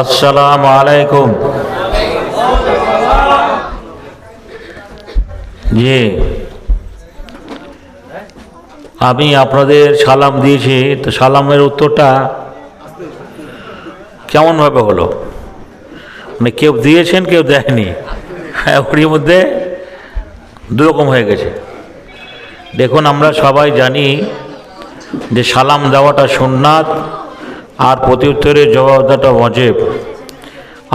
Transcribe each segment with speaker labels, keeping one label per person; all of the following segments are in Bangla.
Speaker 1: আসসালামু আলাইকুম। জি, আমি আপনাদের সালাম দিয়েছি, তো সালামের উত্তরটা কেমনভাবে হলো? মানে কেউ দিয়েছেন, কেউ দেয়নি, ওর মধ্যে দুরকম হয়ে গেছে। দেখুন, আমরা সবাই জানি যে সালাম দেওয়াটা সুন্নাত আর প্রত্যুত্তরের জবাব দেওয়াটা ওয়াজিব।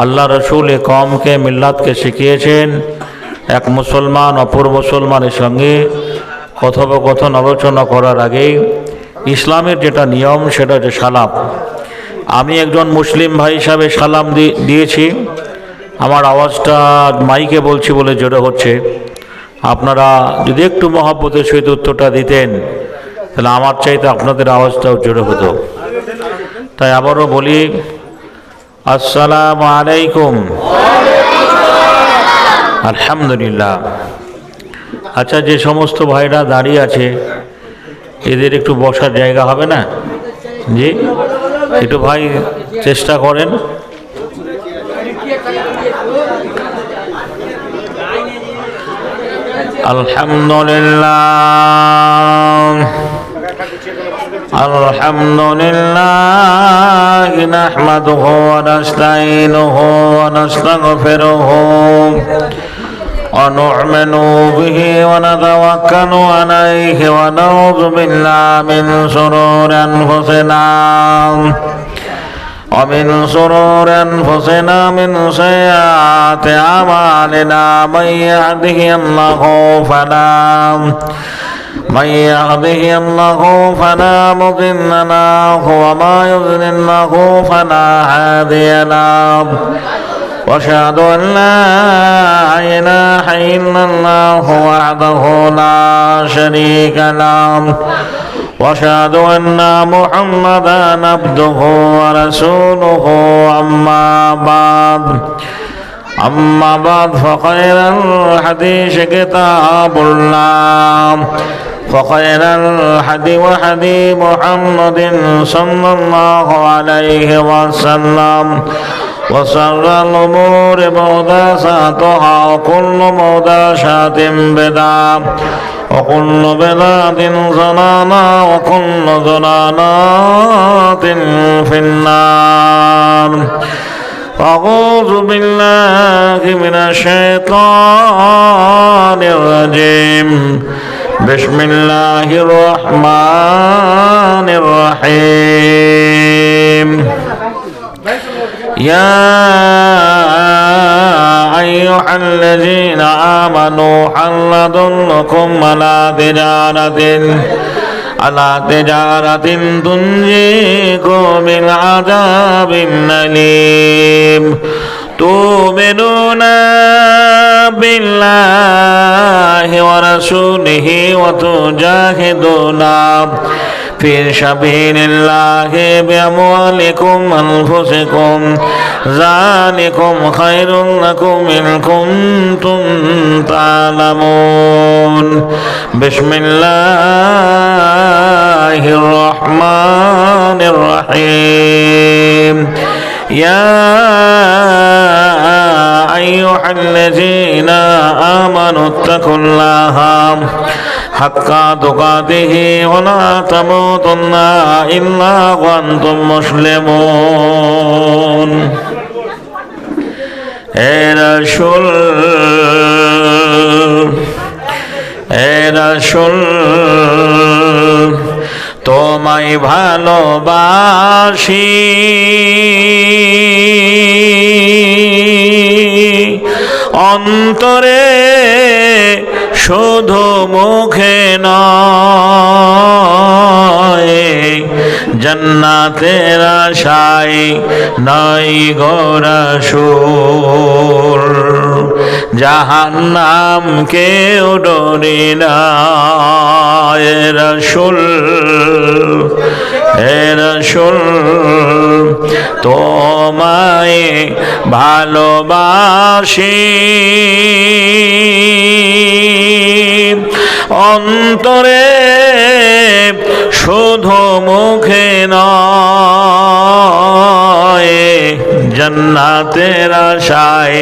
Speaker 1: আল্লাহ রসুল এ কওমকে, মিল্লাতকে শিখিয়েছেন এক মুসলমান অপর মুসলমানের সঙ্গে কথোপকথন আলোচনা করার আগেই ইসলামের যেটা নিয়ম সেটা হচ্ছে সালাম। আমি একজন মুসলিম ভাই হিসাবে সালাম দিয়েছি। আমার আওয়াজটা মাইকে বলছি বলে জোরে হচ্ছে। আপনারা যদি একটু মহব্বতের সহিত উত্তরটা দিতেন তাহলে আমার চাইতে আপনাদের আওয়াজটাও জোরে হতো। তাই আবারও বলি, আসসালামু আলাইকুম। আলহামদুলিল্লাহ। আচ্ছা, যে সমস্ত ভাইরা দাঁড়িয়ে আছে এদের একটু বসার জায়গা হবে না? জি, একটু ভাই চেষ্টা করেন। আলহামদুলিল্লাহ আলহামদুলিল্লাহ নাহমাদুহু ওয়া নাস্তাঈনুহু ওয়া নাস্তাগফিরুহু ওয়া নু'মিনু বিহি ওয়া নাতাওয়াক্কালু আলাইহি ওয়া নাউযু বিল্লাহি মিন শুরুরি আনফুসিনা ومن شرور أنفسنا من سيئات أعمالنا من يهده الله فلا مضل له وما يضلل فلا هادي له وأشهد أن لا إله إلا الله وحده لا شريك له وأشهد أن محمدا عبده ورسوله أما بعد فخير الحديث كتاب الله وخير الهدي هدي محمد صلى الله عليه وسلم وشر الأمور محدثاتها وكل محدثة بدعة وكل بدعة ضلالة وكل ضلالة في النار. أعوذ بالله من الشيطان الرجيم. بسم الله الرحمن الرحيم. يا أيها الذين آمنوا هل أدلكم على تجارة تنجيكم من عذاب أليم تؤمنون بالله ورسوله وتجاهدون في سبيل الله بأموالكم وأنفسكم ذلكم خير لكم إن كنتم تعلمون. بسم الله الرحمن الرحيم. يا أيها الذين آمنوا اتقوا الله حق تقاته ولا تموتن إلا وأنتم مسلمون. হে রাসূল তোমায় ভালোবাসি অন্তরে শুধু মুখে নয় জান্নাতের আশায় নাই গো রাসূল জাহান্নাম কেউ ডরি না হে রাসূল তোমায় ভালোবাসি অন্তরে শুধু মুখে নয় জান্নাতের আশায়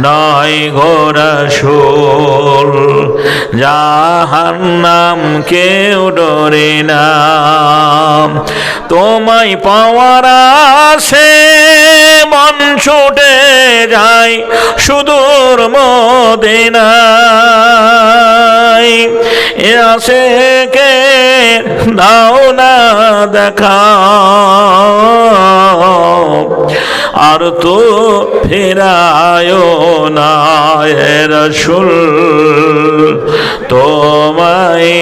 Speaker 1: নয় গো রাসূল, জাহান্নাম কেউ ডরে না। তোমায় পাওয়ার আশে মন ছুটে যায় সুদূর মদিনায়, এ আশিকে দাও না দেখা, আর তো ফেরায় না হে রাসূল, তোমায়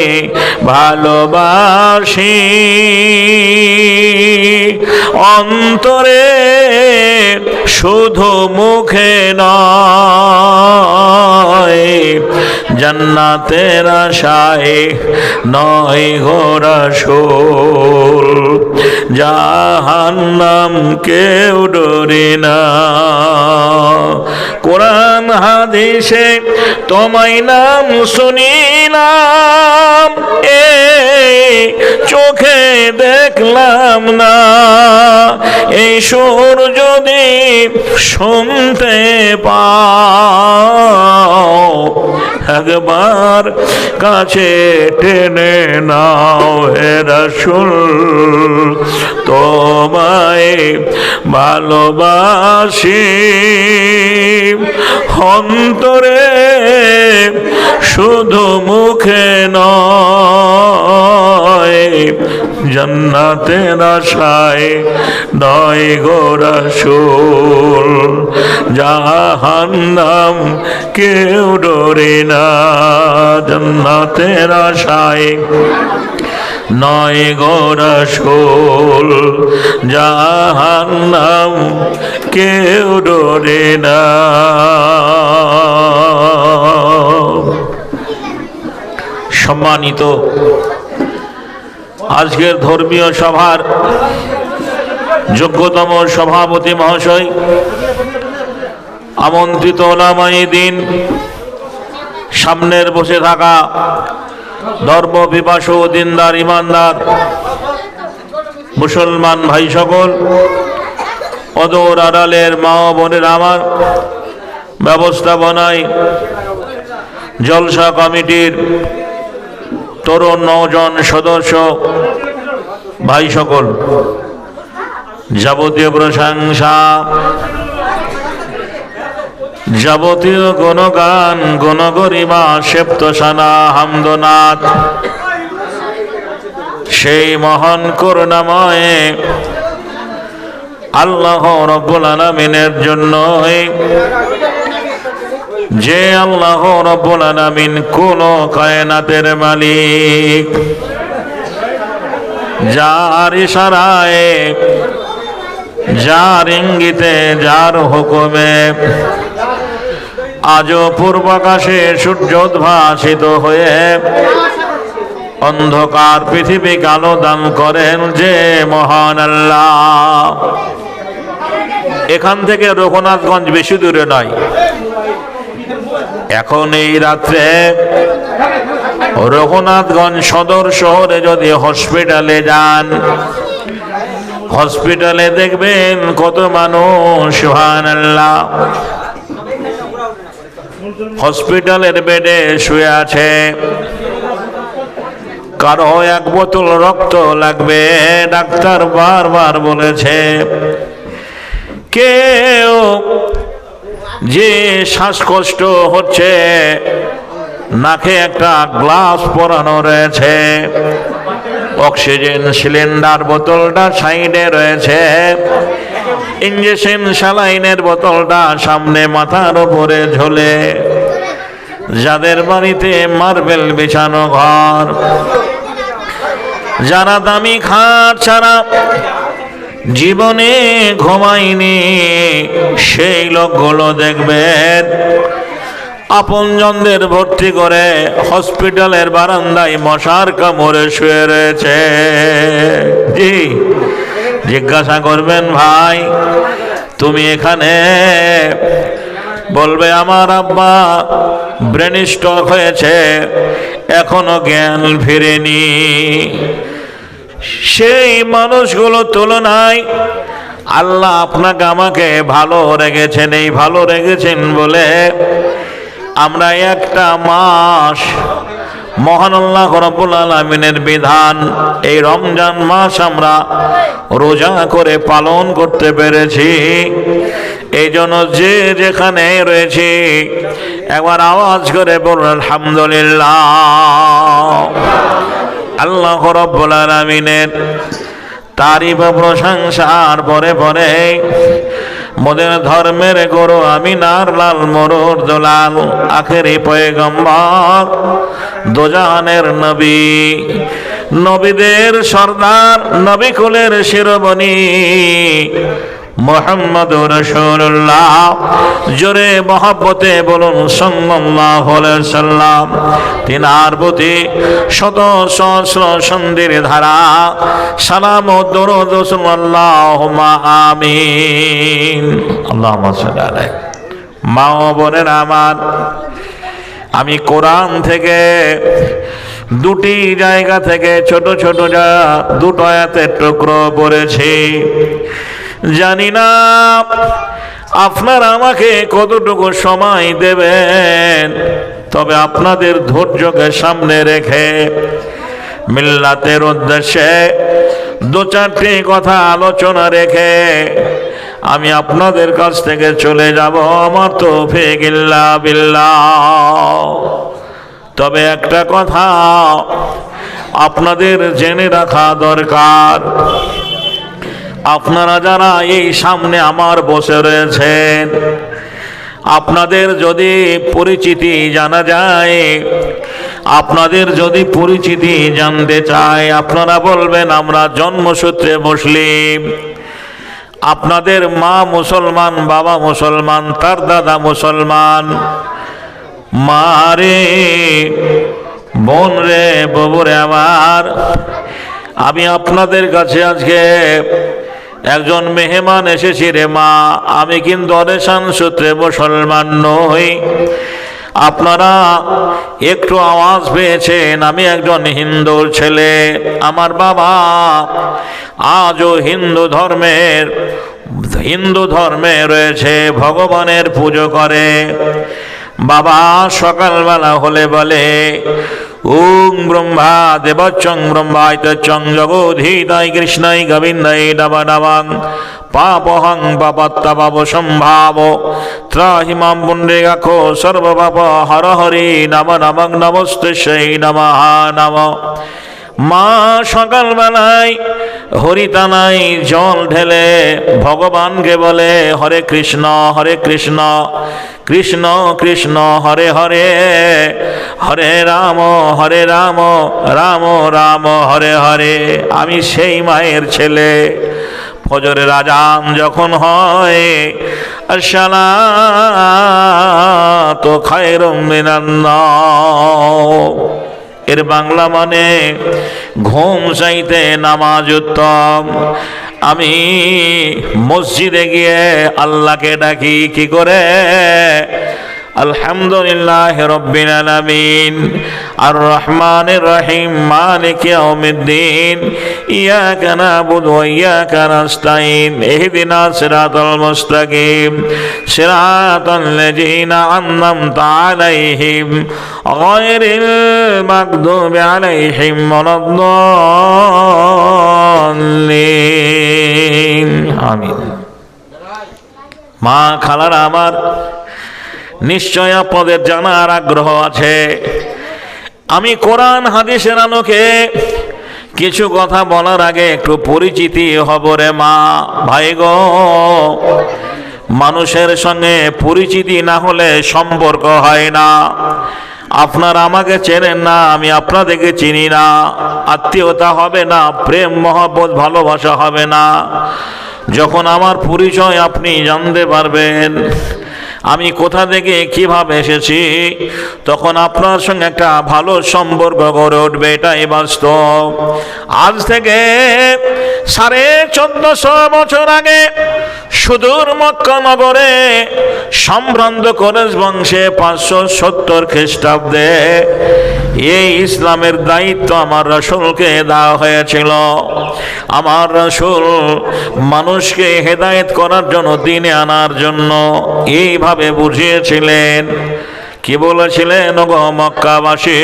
Speaker 1: ভালোবাসি অন্তরে শুধু মুখে নয়, জান্নাতের আশায় নয় গো রাসূল, জাহান্নাম কেউ ডরে না। কোরআন হাদিসে তোমায় নাম শুনিলাম, চোখে দেখলাম না, এই সুর যদি শুনতে পাও একবার কাছে টেনে নাও হে রাসূল, তোমায় ভালোবাসি অন্তরে শুধু মুখে নয়, জান্নাতের আশায় নয় গো রাসূল, জাহান্নাম কেউ ডরে না, জান্নাতের আশায় নয় গো রাসূল, জাহান্নাম কেউ ডরে না। সম্মানিত আজকের ধর্মীয় সভার যোগ্যতম সভাপতি মহাশয়, আমন্ত্রিত ওলামায়ে দ্বীন, সামনের বসে থাকা ধর্ম পিপাসু দিনদার ইমানদার মুসলমান ভাই সকল, অদূর আড়ালের মা ও বোনের আমার, ব্যবস্থাপনায় জলসা কমিটির তরুণ 9 জন সদস্য ভাই সকল, যাবতীয় প্রশংসা যাবতীয় গুণগান গুণগরিমা সেপ্তসানা হামদনাথ সেই মহান করুণাময় আল্লাহ রাব্বুল আলামিনের জন্য, যে আল্লাহ রাব্বুল আলামিন কোন কায়নাতের মালিক, যার ইশারায় যার ইঙ্গিতে যার হুকুমে আজও পূর্বাকাশে সূর্যোদ্ভাসিত হয়ে অন্ধকার পৃথিবীকে আলো দান করেন যে মহান আল্লাহ। এখান থেকে রঘুনাথগঞ্জ বেশি দূরে নয়। এখন এই রাত্রে রঘুনাথগঞ্জ সদর শহরে যদি হসপিটালে যান, হসপিটালে দেখবেন কত মানুষ, সুবহানাল্লাহ, হসপিটালের বেডে শুয়ে আছে। কারো 1 বোতল রক্ত লাগবে, ডাক্তার বারবার বলেছে। কেউ যে শ্বাসকষ্ট হচ্ছে, নাকে একটা গ্লাস পরানো রয়েছে, অক্সিজেন সিলিন্ডার বোতলটা সাইডে রয়েছে, ইঞ্জেকশন স্যালাইনের বোতলটা সামনে মাথার উপরে ঝোলে। যাদের বাড়িতে মার্বেল বিছানো ঘর, যারা দামি খাট ছাড়া জীবনে ঘুমায়নি, সেই লোকগুলো দেখবেন আপনজনদের ভর্তি করে হসপিটালের বারান্দায় মশার কামড়ে শুয়ে রয়েছে। জি, জিজ্ঞাসা করবেন, ভাই তুমি এখানে? বলবে আমার আব্বা ব্রেন স্ট্রোক হয়েছে, এখনো জ্ঞান ফিরেনি। সেই মানুষগুলো তুলনায় আল্লাহ আপনাকে আমাকে ভালো রেখেছেন। এই ভালো রেখেছেন বলে আমরা একটা মাস মহান আল্লাহ রাব্বুল আলামিনের বিধান এই রমজান মাস আমরা রোজা করে পালন করতে পেরেছি। এই জন্য যে যেখানে রয়েছে একবার আওয়াজ করে বলুন আলহামদুলিল্লাহ। আল্লাহ রাব্বুল আলামিনের তারিফ প্রশংসার পরে পরে মোদের ধর্মের গুরু আমিনার লাল মরুর দুলাল আখেরি পয়গম্বর দোজাহানের নবী, নবীদের সর্দার, নবী কুলের শিরোমণি মুহাম্মদুর রাসূলুল্লাহ, জোরে মহব্বতে বলুন সাল্লাল্লাহু আলাইহি সাল্লাম। তিনার প্রতি শত সহস্র সন্ধির ধারা সালাম ও দরুদ আল্লাহুম্মা আমিন। আল্লাহুম্মা সাল্লি আলাইহি। মা ও বোনেরা আমার, আমি কোরআন থেকে দুটি জায়গা থেকে ছোট ছোট দুটো আয়াতের টুকরো পড়েছি। জানি না আপনারা আমাকে কতটুকু সময় দেবেন, তবে আপনাদের ধৈর্যকে সামনে রেখে মিল্লাতের উদ্দেশ্যে দু চারটি কথা আলোচনা রেখে আমি আপনাদের কাছ থেকে চলে যাব। আমার তৌফিক ইল্লা বিল্লাহ। তবে একটা কথা আপনাদের জেনে রাখা দরকার, আপনারা যারা এই সামনে আমার বসে রয়েছেন, আপনাদের যদি পরিচিতি জানা যায়, আপনাদের যদি পরিচিতি জানতে চায়, আপনারা বলবেন আমরা জন্মসূত্রে মুসলিম। আপনাদের মা মুসলমান, বাবা মুসলমান, তার দাদা মুসলমান। মা রে, বোন রে, বাবুরে আমার, আমি আপনাদের কাছে আজকে একজন মেহমান এসেছি রে মা। আমি কিন্তু অরেশান সূত্রে মুসলমান নই। আপনারা একটু আওয়াজ পেয়েছেন, আমি একজন হিন্দুর ছেলে। আমার বাবা আজও হিন্দু ধর্মে রয়েছে, ভগবানের পুজো করে। বাবা সকালবেলা হলে বলে ওং ব্রহ্মা দেবচ্চং ব্রহ্মায়তচ্চং জগোধীতায় কৃষ্ণায় গোবিন্দায় নমঃ নমঃ পাপহং পাপাত্তাপাপ সম্ভাব ত্রাহিমাম পুণ্ড্রীকাক্ষো সর্বপাপ হর হরি নমঃ নমঃ নমস্তেশ্বৈ নমঃ নমঃ। মা সকালবেলায় হরিতানায় জল ঢেলে ভগবানকে বলে হরে কৃষ্ণ কৃষ্ণ কৃষ্ণ হরে হরে, হরে রাম রাম রাম হরে হরে। আমি সেই মায়ের ছেলে। ফজরের আজান যখন হয়, আসসালাতু খায়রুম মিনান নাওম, এর বাংলা মানে ঘুম চাইতে নামাজ উত্তম। আমি মসজিদে গিয়ে আল্লাহকে ডাকি কি করে? আলহামদুলিল্লাহ রাব্বিল আলামিন আর রহমানির রহিম মালিক ইয়াউমিদ্দিন ইয়াকা নাবুদু ওয়া ইয়াকা নাস্তাইন ইহদিনাস সিরাতাল মুস্তাকিম সিরাতাল লাযিনা আন'আমতা আলাইহিম গায়রিল মাগদুবি আলাইহিম ওয়ালাদ-দাল্লিন। আমিন। মা খালারা আমার, নিশ্চয় আপনাদের জানার আগ্রহ আছে। আমি কোরআন হাদিসের আলোকে কিছু কথা বলার আগে একটু পরিচিতি হব রে মা। ভাই গো, মানুষের সঙ্গে পরিচিতি না হলে সম্পর্ক হয় না। আপনারা আমাকে চেনেন না, আমি আপনাদেরকে চিনি না, আত্মীয়তা হবে না, প্রেম মহব্বত ভালোবাসা হবে না। যখন আমার পরিচয় আপনি জানতে পারবেন, আমি কোথা থেকে কিভাবে এসেছি, তখন আপনার সঙ্গে একটা ভালো সম্পর্ক গড়ে উঠবে। এটাই বাস্তব। আজ থেকে 1450 বছর আগে সুদূর মক্কা নগরে সম্ভ্রান্ত কোরেশ বংশে 570 খ্রিস্টাব্দে এই ইসলামের দায়িত্ব আমার রাসূলকে দেওয়া হয়েছিল। আমার রাসূল মানুষকে হেদায়েত করার জন্য, দ্বীনে আনার জন্য এইভাবে বুঝিয়েছিলেন। কি বলেছিলেন? ওগো মক্কাবাসী,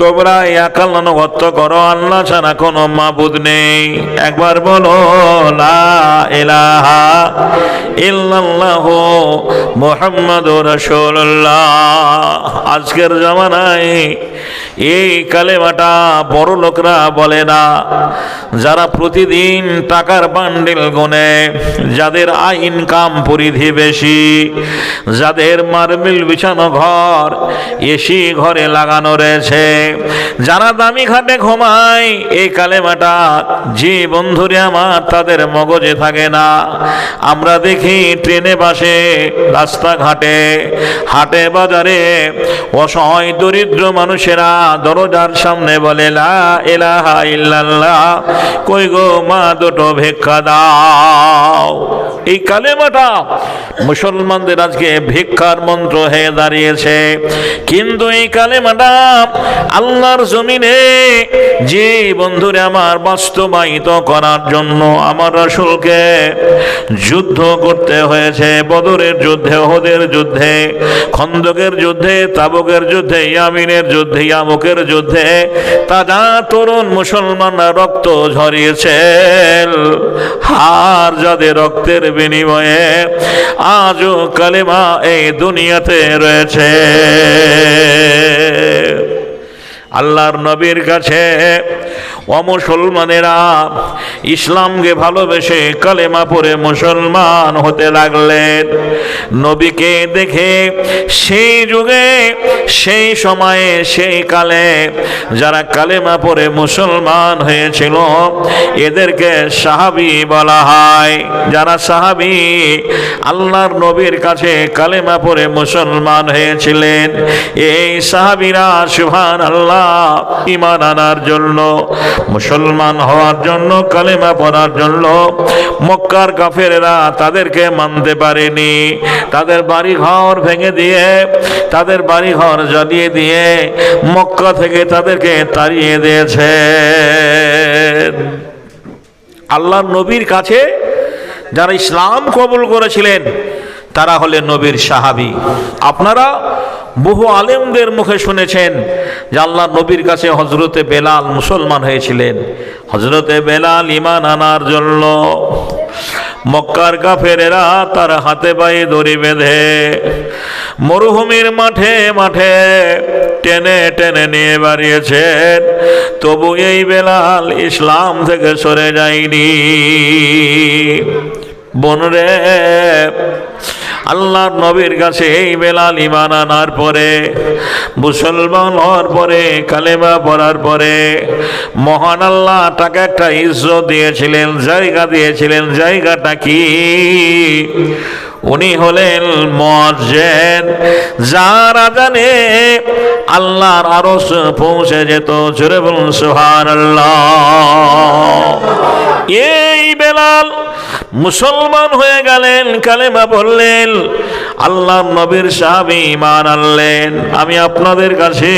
Speaker 1: তোমরা এক আল্লাহ আনুগত্য করো, আল্লাহ ছাড়া কোনো মাবুদ নেই। একবার বলো লা ইলাহা ইল্লাল্লাহু মুহাম্মাদুর রাসূলুল্লাহ। আজকের জামানায় এই কালেমাটা বড় লোকরা বলে না, যারা প্রতিদিন টাকার বান্ডিল গোনে, যাদের আয় ইনকাম পরিধি বেশি, যাদের মার্বেল বিছানো ঘর, এসি ঘরে লাগানো রয়েছে, যারা দামি খাটে ঘুমায়, এই কালেমাটা যে বন্ধুরে আমার তাদের মগজে থাকে না। আমরা দেখি ট্রেনে, বাসে, রাস্তাঘাটে, হাটে বাজারে অসহায় দরিদ্র মানুষেরা দরজার সামনে বলে লা ইলাহা ইল্লাল্লাহ, কই গো মা দুটো ভিক্ষা দাও। এই কালেমাটা মুসলমানদের আজকে ভিক্ষার মন্ত্র হয়ে দাঁড়িয়েছে। কিন্তু এই কালেমাটা আল্লাহর জমিনে যে বন্ধুরে আমার বাস্তবায়িত করার জন্য আমার রাসূলকে যুদ্ধ করতে হয়েছে। বদরের যুদ্ধে, উহুদের যুদ্ধে, খন্দকের যুদ্ধে, তাবুকের যুদ্ধে, ইয়ামিনের যুদ্ধে, ইয়ামুকের যুদ্ধে তাজা তরুণ মুসলমানরা রক্ত ঝরিয়েছেন। আর যাদের রক্তের বিনিময়ে আজও কালেমা এই দুনিয়াতে রয়েছে। আল্লাহর নবীর কাছে অমুসলমানেরা ইসলামকে ভালোবেসে কালেমা পড়ে মুসলমান হতে লাগলেন। নবীকে দেখে সেই যুগে, সেই সময়ে, সেই কালে যারা কালেমা পড়ে মুসলমান হয়েছিল এদেরকে সাহাবী বলা হয়। যারা সাহাবী আল্লাহর নবীর কাছে কালেমা পড়ে মুসলমান হয়েছিলেন, এই সাহাবীরা সুবহানাল্লাহ ঈমান আনার জন্য, মুসলমান হওয়ার জন্য, কালেমা পড়ার জন্য মক্কার কাফেরেরা তাদেরকে মানতে পারেনি। তাদের বাড়িঘর ভেঙে দিয়ে, তাদের বাড়িঘর জ্বালিয়ে দিয়ে মক্কা থেকে তাদেরকে তাড়িয়ে দিয়েছে। আল্লাহর নবীর কাছে যারা ইসলাম কবুল করেছিলেন তারা হলেন নবীর সাহাবী। আপনারা বহু আলেমদের মুখে শুনেছেন যে আল্লাহ নবীর কাছে হযরতে বেলাল মুসলমান হয়েছিলেন। হযরতে বেলাল ঈমান আনার জন্য মক্কার কাফেরেরা তার হাতে পায়ে দড়ি বেঁধে মরুভূমির মাঠে মাঠে টেনে টেনে নিয়ে বাড়িয়েছেন, তবু এই বেলাল ইসলাম থেকে সরে যায়নি। বনরে আল্লাহর নবীর কাছে এই বেলাল ঈমান আনার পরে, মুসলমান হওয়ার পরে, কালেমা পড়ার পরে মহান আল্লাহ তাকে একটা ইজ্জত দিয়েছিলেন, জায়গা দিয়েছিলেন। জায়গাটা কি? উনি হলেন মুয়াজ্জিন, যার আযানে আল্লাহর আরশ পৌঁছে যেত। জোরে বলুন সুবহানাল্লাহ। এই বেলাল মুসলমান হয়ে গেলেন, কালেমা পড়লেন, আল্লাহর নবীর সাহাবী ঈমান আনলেন। আমি আপনাদের কাছে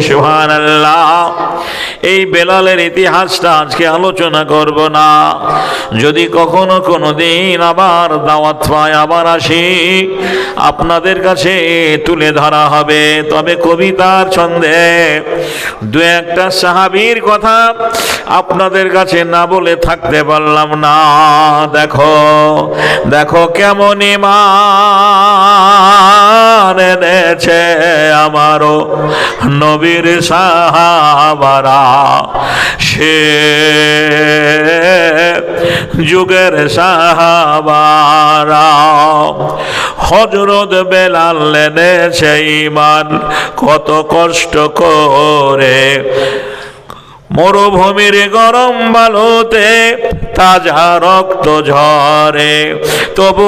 Speaker 1: সুবহানাল্লাহ এই বেলালের ইতিহাসটা আজকে আলোচনা করব না। যদি কখনো কোনো দিন আবার দাওয়াত পাই, আবার আসি, আপনাদের কাছে তুলে ধরা হবে। তবে কবিতার ছন্দে দু একটা সাহাবীর কথা আপনাদের কাছে না বলে থাকতে পারলাম না। দেখো দেখো কেমন ঈমান এনেছে আমারও নবীর সাহাবারা, সে যুগের সাহাবারা। হযরত বেলাল এনেছে ঈমান কত কষ্ট করে, মরুভূমির গরম বালুতে তাজা রক্ত ঝরে, তবু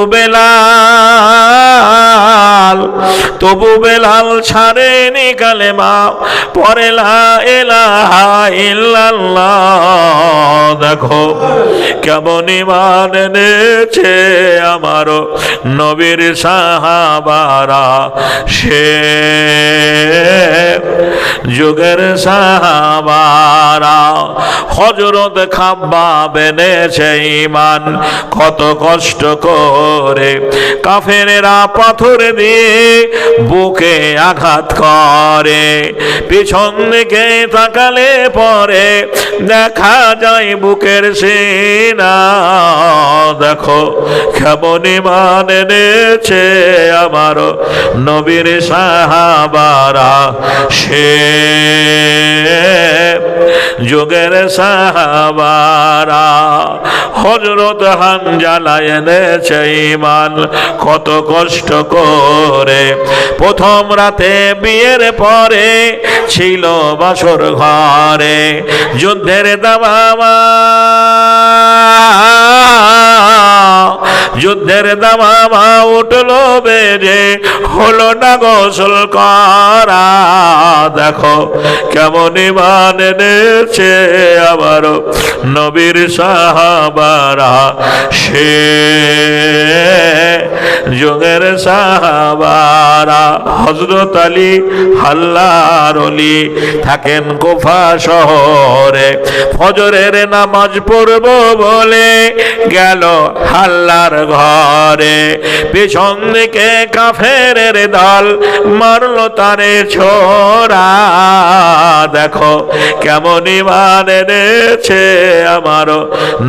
Speaker 1: বেলাল ছাড়েনি কালেমা, পড়ে লা ইলাহা ইল্লাল্লাহ। দেখো কেমন ঈমান এনেছে আমারও নবীর সাহাবারা, সে যুগের সাহাবারা। হযরত খাব্বাব এনেছে ঈমান কত কষ্ট করে, কাফেরেরা পাথর দিয়ে বুকে আঘাত করে, পিছন দিকে তাকালে পরে দেখা যায় বুকের সিনা। দেখো কেমন ঈমান এনেছে আমারও নবীর সাহাবারা, সে যুগের সাহাবারা। হযরত হানজালা এনেছে ঈমান কত কষ্ট করে, প্রথম রাতে বিয়ের পরে ছিল বাসর ঘরে, যুদ্ধের দামামা উঠলো বেজে, হলো না গোসল করা। দেখো কেমন ঈমান এনেছে আমারও নবীর সাহাবারা, সে যুগের সাহাবারা। হযরত আলী আল্লাহর ওলি থাকেন কুফা শহরে, ফজরের নামাজ পড়ব বলে গেল আল্লাহর ঘরে, পিছন দিকে কাফেরের দল মারলো তারে ছোরা। দেখো কেমন ঈমান এনেছে আমারও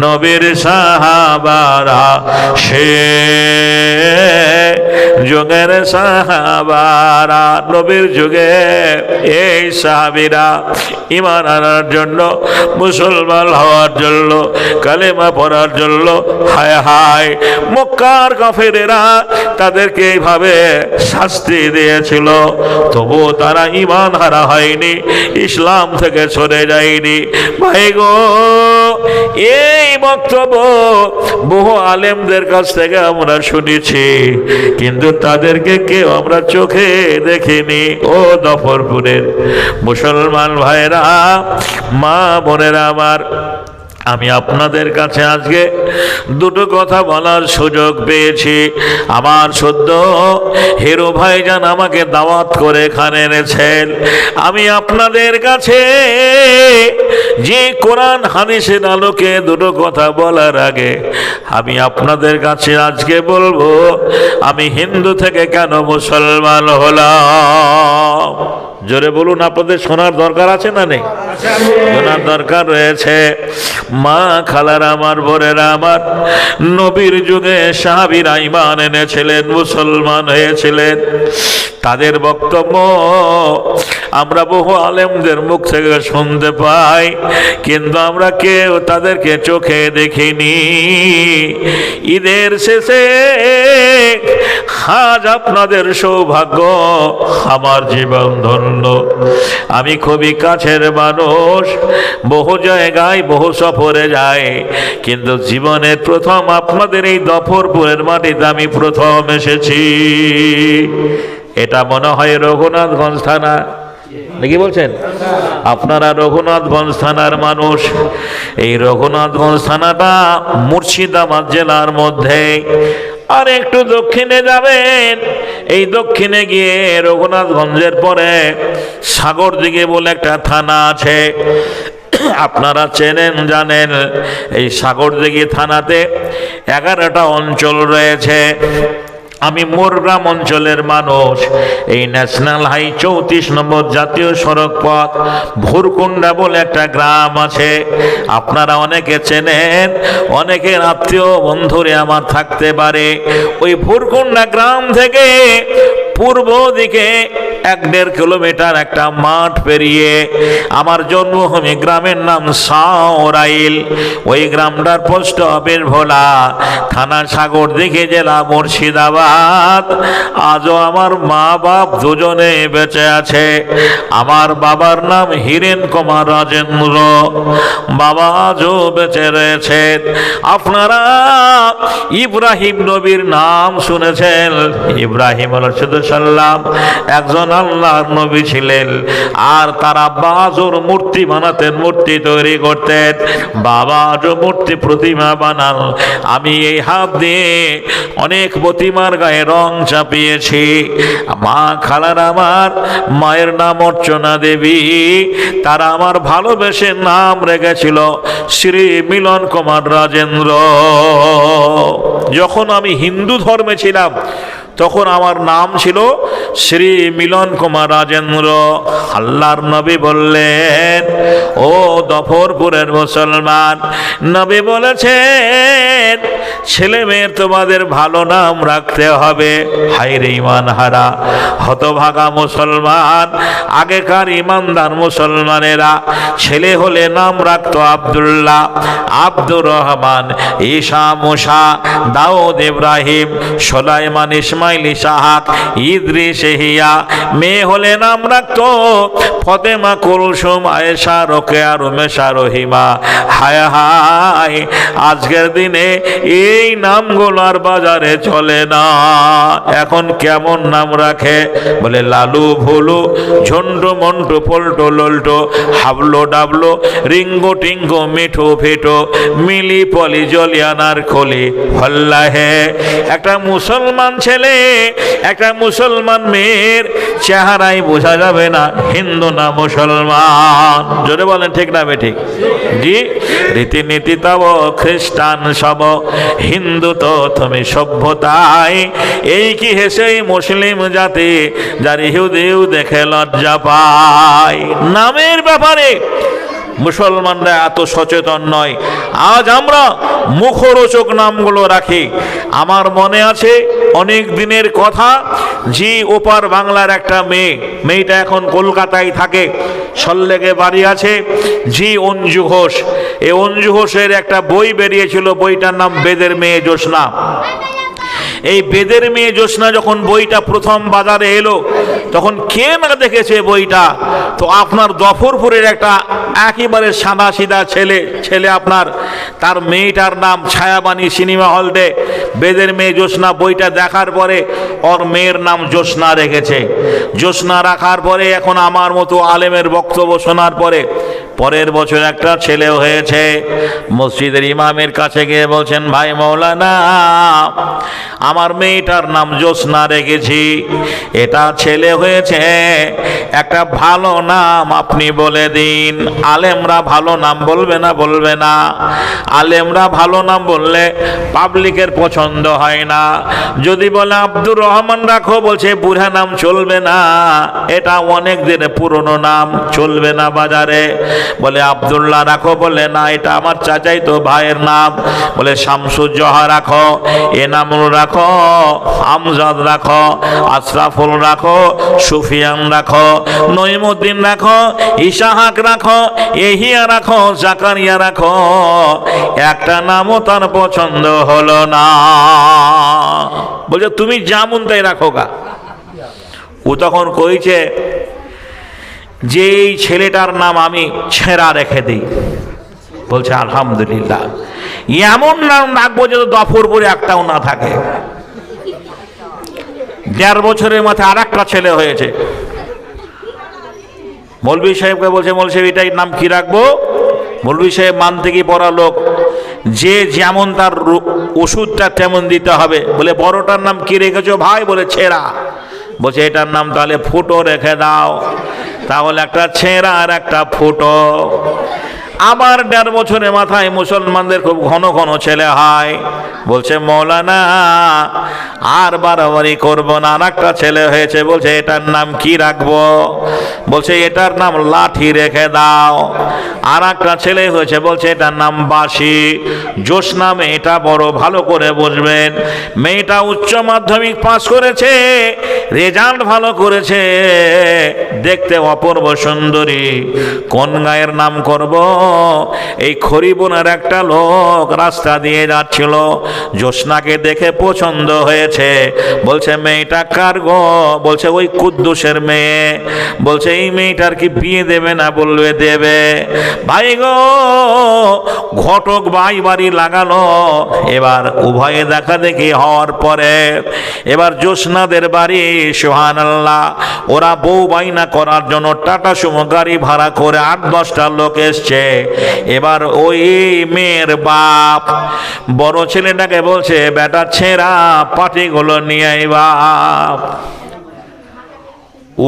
Speaker 1: নবীর সাহাবারা, সে যুগের সাহাবারা। নবীর যুগে এই সাহাবীরা ঈমান আনার জন্য, মুসলমান হওয়ার জন্য, কালেমা পড়ার জন্য, হায় হায় মক্কার কাফেরেরা তাদেরকে এইভাবে শাস্তি দিয়েছিল, তবুও তারা ঈমান হারা হয়নি, ইসলাম থেকে সরে যায়নি। ভাই গো, এই বক্তব্য বহু আলেমদের কাছ থেকে আমরা শুনেছি, কিন্তু তাদেরকে কেউ আমরা চোখে দেখিনি। ও দফরপুরের মুসলমান ভাইরা, মা বোনেরা আমার, আমি আপনাদের কাছে আজকে দুটো কথা বলার সুযোগ পেয়েছি। আমার সদ্য হিরো ভাইজান আমাকে দাওয়াত করে এখানে এনেছেন। আমি আপনাদের কাছে যে কোরআন হাদিসের আলোকে দুটো কথা বলার আগে আমি আপনাদের কাছে আজকে বলবো, আমি হিন্দু থেকে কেন মুসলমান হলাম। জোরে বলুন, আপনাদের শোনার দরকার আছে না নেই? শোনার দরকার রয়েছে। মা খালার আমার, বোনেরা আমার, নবীর যুগে সাহাবীরা ঈমান এনেছিলেন, মুসলমান হয়েছিলেন। তাদের বক্তব্য আমরা বহু আলেমদের মুখ থেকে শুনতে পাই, কিন্তু আমরা কেউ তাদেরকে চোখে দেখিনি। ঈদের শেষে আজ আপনাদের সৌভাগ্য, আমার জীবন ধন্য। আমি খুবই কাছের মানুষ, বহু জায়গায় বহু সফরে যাই, কিন্তু জীবনের প্রথম আপনাদের এই দফরপুরের মাটিতে আমি প্রথম এসেছি। এটা মনে হয় রঘুনাথগঞ্জ থানা, নাকি বলছেন? আপনারা রঘুনাথগঞ্জ থানার মানুষ। এই রঘুনাথগঞ্জ থানাটা মুর্শিদাবাদ জেলার মধ্যে। আর একটু দক্ষিণে যাবেন, এই দক্ষিণে গিয়ে রঘুনাথগঞ্জের পরে সাগরদিঘি বলে একটা থানা আছে, আপনারা চেনেন জানেন। এই সাগরদিঘি থানাতে 11টা অঞ্চল রয়েছে। আমি মোরগ্রাম অঞ্চলের মানুষ। এই ন্যাশনাল হাই 34 নম্বর জাতীয় সড়ক পথ ভুরকুন্ডা বলে একটা গ্রাম আছে, আপনারা অনেকে চেনেন, অনেকের আত্মীয় বন্ধুরে আমার থাকতে পারে। ওই ভুরকুন্ডা গ্রাম থেকে পূর্ব দিকে 1-1.5 কিলোমিটার একটা মাঠ পেরিয়ে আমার জন্মভূমি, গ্রামের নাম সাওরাইল। ওই গ্রামটার পোস্ট অফিস ভোলা, থানা সাগরদিঘি, জেলা মুর্শিদাবাদ। আজও আমার মা বাপ দুজনে বেঁচে আছে। আমার বাবার নাম হীরেন কুমার রাজেন্দ্র, বাবা আজও বেঁচে রয়েছেন। আপনারা ইব্রাহিম নবীর নাম শুনেছেন? ইব্রাহিম আলাইহিসসালাম একজন আল্লাহর নবী ছিলেন, আর তারা বাজুর মূর্তি বানাতেন, মূর্তি তৈরি করতেন। বাবা আজও মূর্তি প্রতিমা বানান। আমি এই হাত দিয়ে অনেক প্রতিমার গায়ে রং চাপিয়েছি। মা খালার আমার মায়ের নাম অর্চনা দেবী, তারা আমার ভালোবেসে নাম রেখেছিল শ্রী মিলন কুমার রাজেন্দ্র। যখন আমি হিন্দু ধর্মে ছিলাম তখন আমার নাম ছিল শ্রী মিলন কুমার রাজেন্দ্র। আল্লাহর নবী বললেন, ও দফরপুরের মুসলমান, নবী বলেছেন ছেলে মেয়ের তোমাদের ভালো নাম রাখতে হবে। হায়রে ইমান হারা হতভাগা মুসলমান! আগেকার ইমানদার মুসলমানেরা ছেলে হলে নাম রাখতো আব্দুল্লাহ, আব্দুর রহমান, ঈসা, মুসা, দাউদ, ইব্রাহিম, সুলাইমান, ইসমাইল, ইসহাক, ইদ্রিস, ইহইয়া। মেয়ে হলে নাম রাখতো ফতেমা, কুলসুম, আয়েশা, রোকেয়া, রুমেশা, রহিমা। হায় হায়, আজকের দিনে এই নামগুলো আর বাজারে চলে না। এখন কেমন নাম রাখে? বলে লালু, ভুলু, ঝন্টু, মন্টু, পল্টু, লল্টু, হাবলো, ডাবলো, রিঙ্গো, টিঙ্গো, মিঠু, ফিটু, মিলি, পলি, জলিয়ানার খলি। হল্লাহে, একটা মুসলমান ছেলে একটা মুসলমান মেয়ের চেহারাই বোঝা যাবে না হিন্দু না মুসলমান। জোরে বলেন ঠিক না বেঠিক? জি। রীতিনীতি তব খ্রিস্টান সব, হিন্দু তো তুমি সভ্যতায়। এই কি হেসে মুসলিম জাতি, যার ইহুদিও দেখে লজ্জা পায়। নামের ব্যাপারে মুসলমানরা এত সচেতন নয়। আজ আমরা মুখরোচক নামগুলো রাখি। আমার মনে আছে অনেক দিনের কথা, জি ওপার বাংলার একটা মেয়েটা এখন কলকাতায় থাকে, সল্লেগে বাড়ি আছে, জি অঞ্জু ঘোষ। এই অঞ্জু ঘোষের একটা বই বেরিয়েছিল, বইটার নাম বেদের মেয়ে জ্যোৎস্না। এই বেদের মেয়ে জ্যোৎস্না যখন বইটা প্রথম বাজারে এলো, তখন কে না দেখেছে বইটা। তো আপনার দফরপুরের একটা একেবারে সাদা সিধা ছেলে আপনার, তার মেয়েটার নাম ছায়াবাণী সিনেমা হলতে বেদের মেয়ে জ্যোৎস্না বইটা দেখার পরে ওর মেয়ের নাম জ্যোৎস্না রেখেছে। জ্যোৎস্না রাখার পরে এখন আমার মতো আলেমের বক্তব্য শোনার পরে পরের বছর একটা ছেলে হয়েছে। মসজিদের ইমামের কাছে গিয়ে বলছেন, ভাই মৌলানা, আমার মেয়েটার নাম জ্যোৎস্না রেখেছি, এটা ছেলে হয়েছে, একটা ভালো নাম আপনি বলে দিন। আলেমরা ভালো নাম বলবে না? আলেমরা ভালো নাম বললে পাবলিকের পছন্দ হয় না। যদি বলে আব্দুর রহমান রাখো, বলছে বুড়া নাম চলবে না, এটা অনেক দিনের পুরনো নাম, চলবে না বাজারে। বলে আব্দুল্লাহ রাখো, বলে না, এটা আমার চাচাই তো ভাইয়ের নাম। বলে শামসুজ্জোহা রাখো, এনামুল রাখো, আমজাদ রাখো, আশরাফুল রাখো, সুফিয়ান রাখো, নঈমুদ্দিন রাখো, ইসহাক রাখো, এহিয়া রাখো, জাকারিয়া রাখো। একটা নামও তার পছন্দ হলো না। বলছে তুমি যেমন তাই রাখো গা। ও তখন কইছে যে এই ছেলেটার নাম আমি ছেঁড়া রেখে দিই। বলছে আলহামদুলিল্লাহ, এমন নাম রাখবো যে দফরপুরে একটাও না থাকে। 1.5 বছরের মাথায় আর একটা ছেলে হয়েছে। মৌলভী সাহেবকে বলছে, মৌলভী সাহেব এটাই নাম কি রাখবো? মৌলভী সাহেব মানতে কি পড়া লোক, যে যেমন তার ওষুধটা তেমন দিতে হবে। বলে বড়টার নাম কি রেখেছো ভাই? বলে ছেঁড়া। বলছে এটার নাম তাহলে ফুটো রেখে দাও। তাহলে একটা ছেঁড়া আর একটা ফুটো। আবার 1.5 বছরের মাথায় মুসলমানদের খুব ঘন ঘন ছেলে হয়। বলছে মৌলানা আর বাড়াবাড়ি করবো না, আর একটা ছেলে হয়েছে। বলছে এটার নাম কি রাখবো? বলছে এটার নাম লাঠি রেখে দাও। আর একটা ছেলে হয়েছে, বলছে এটার নাম বাঁশি। জ্যোৎস্না মেয়েটা বড় ভালো করে বুঝবেন, মেয়েটা উচ্চ মাধ্যমিক পাস করেছে, রেজাল্ট ভালো করেছে, দেখতে অপূর্ব সুন্দরী, কোন গায়ের নাম করব? এই খরিবনের একটা লোক রাস্তা দিয়ে যাচ্ছিল, জ্যোৎস্নাকে দেখে পছন্দ হয়েছে, বলছে মেয়েটা কার গো? বলছে ওই কুদ্দুসের মেয়ে। বলছে এই মেয়েটার কি বিয়ে দেবে না? বলবে দেবে। ভাই গো, ঘটক ভাই বাড়ি লাগালো। এবার উভয়ে দেখা দেখি হওয়ার পরে এবার জ্যোৎস্নাদের বাড়ি, সুবহানাল্লাহ, ওরা বউ বাইনা করার জন্য টাটা সুমো গাড়ি ভাড়া করে 8-10টা লোক এসছে। এবার ওই মেয়ের বাপ বড় ছেলেটাকে বলছে, বেটা ছেঁড়া পাটিগুলো নিয়ে আই বাপ।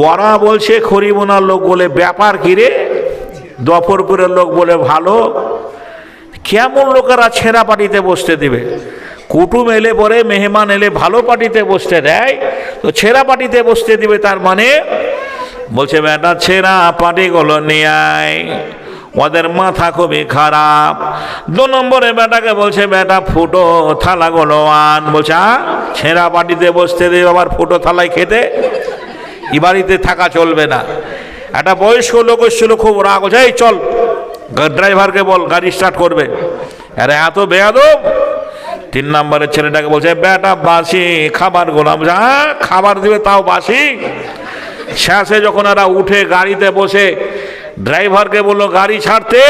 Speaker 1: ওরা বলছে খরিবোনার লোক বলে, ব্যাপার কি রে? দফরপুরের লোক বলে, ভালো। কেমন লোকেরা ছেঁড়া পাটিতে বসতে দিবে? কুটুম এলে পরে, মেহমান এলে ভালো পাটিতে বসতে দেয়, তো ছেঁড়া পাটিতে বসতে দিবে তার মানে? বলছে বেটা ছেঁড়া পাটিগুলো নিয়ে আয়। ওদের মাথা খুবই খারাপ। 2 নম্বরে বেটাকে বলছে, বেটা ফুটো থালাগুলো আন। বলছে ছেঁড়া পাটিতে বসতে দেবে, আবার ফুটো থালায় খেতে? এই বাড়িতে থাকা চলবে না। একটা বয়স্ক লোক এসেছিল, খুব রাগ হচ্ছে, এই চল ড্রাইভারকে বল গাড়ি স্টার্ট করবে। আরে এত বেয়াদব। 3 নম্বরের ছেলেটাকে বলছে, বেটা বাসি খাবার গোলাম। খাবার দিবে তাও বাসি? শেষে যখন এরা উঠে গাড়িতে বসে ড্রাইভারকে বললো গাড়ি ছাড়তে,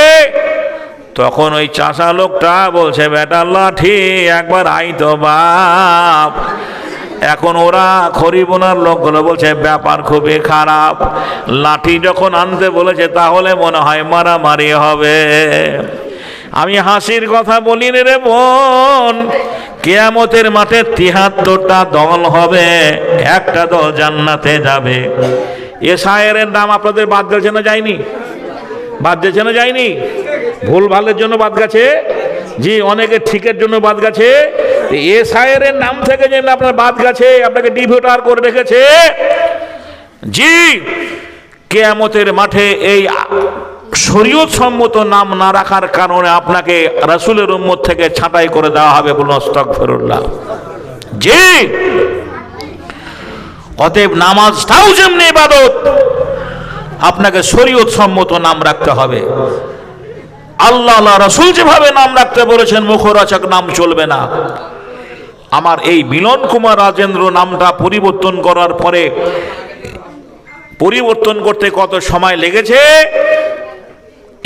Speaker 1: তখন ওই চাষা লোকটা বলছে, বেটা লাঠি একবার আইতো বাপ। এখন ওরা খরিবোনার লোকগুলো বলছে, ব্যাপার খুবই খারাপ। লাঠি যখন আনতে বলেছে, তাহলে মনে হয় মারামারি হবে। আমি হাসির কথা বলি রে বোন, কিয়ামতের মাঠে 73টা দল হবে, একটা দল জান্নাতে যাবে। এ শায়েরের নাম আপনাদের বাদ গেছে না যায়নি? বাদ গেছে না যায়নি? ভুল ভালের জন্য বাদ গেছে, জি, অনেকে ঠিকের জন্য বাদ গেছে। এ শায়েরের নাম থেকে যে আপনার বাদ গেছে, আপনাকে ডিভিউটার করে রেখেছে। জি, কিয়ামতের মাঠে এই শরীয়ত সম্মত নাম না রাখার কারণে আপনাকে রাসূলের উম্মত থেকে ছাঁটাই করে দেওয়া হবে। বলুন আস্তাগফিরুল্লাহ। জি, অতএব নামাজটাও যেমনি ইবাদত, আপনাকে শরীয়ত সম্মত নাম রাখতে হবে। আল্লাহ রাসূল যেভাবে নাম রাখতে বলেছেন, মুখরোচক নাম চলবে না। আমার এই মিলন কুমার রাজেন্দ্র নামটা পরিবর্তন করার পরে, পরিবর্তন করতে কত সময় লেগেছে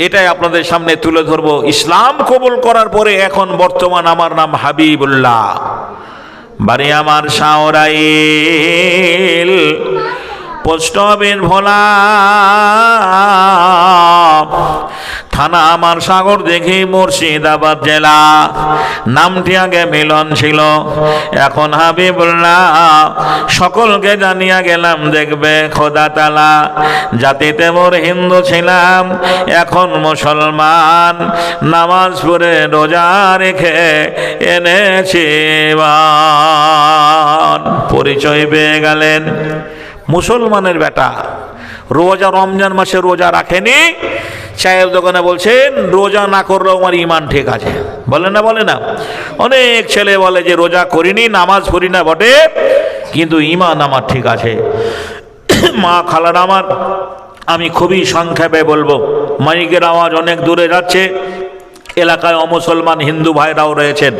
Speaker 1: এটাই আপনাদের সামনে তুলে ধরবো। ইসলাম কবুল করার পরে এখন বর্তমান আমার নাম হাবিবুল্লাহ। বাড়ি আমার শাওরাইল, পোস্ট অফিস ভোলা, থানা আমার সাগর দেখি, মুর্শিদাবাদ জেলা। নামটি আগে মিলন ছিল, এখন হাবিবুল্লাহ। সকলকে জানিয়া গেলাম, দেখবে খোদা তাআলা, জাতিতে মোর হিন্দু ছিলাম, এখন মুসলমান। নামাজ পড়ে রোজা রেখে এনেছি ঈমান। পরিচয় পেয়ে গেলেন, মুসলমানের বেটা। রোজা, রমজান মাসে রোজা রাখেনি, চায়ের দোকানে বলছেন রোজা না করলেও আমার ইমান ঠিক আছে। বলে না, বলে না? অনেক ছেলে বলে যে রোজা করিনি, নামাজ পড়ি না বটে, কিন্তু ইমান আমার ঠিক আছে। মা খালার আমার, আমি খুবই সংক্ষেপে বলবো, মাইকের আওয়াজ অনেক দূরে যাচ্ছে, এলাকায় অমুসলমান হিন্দু ভাইরাও রয়েছেন।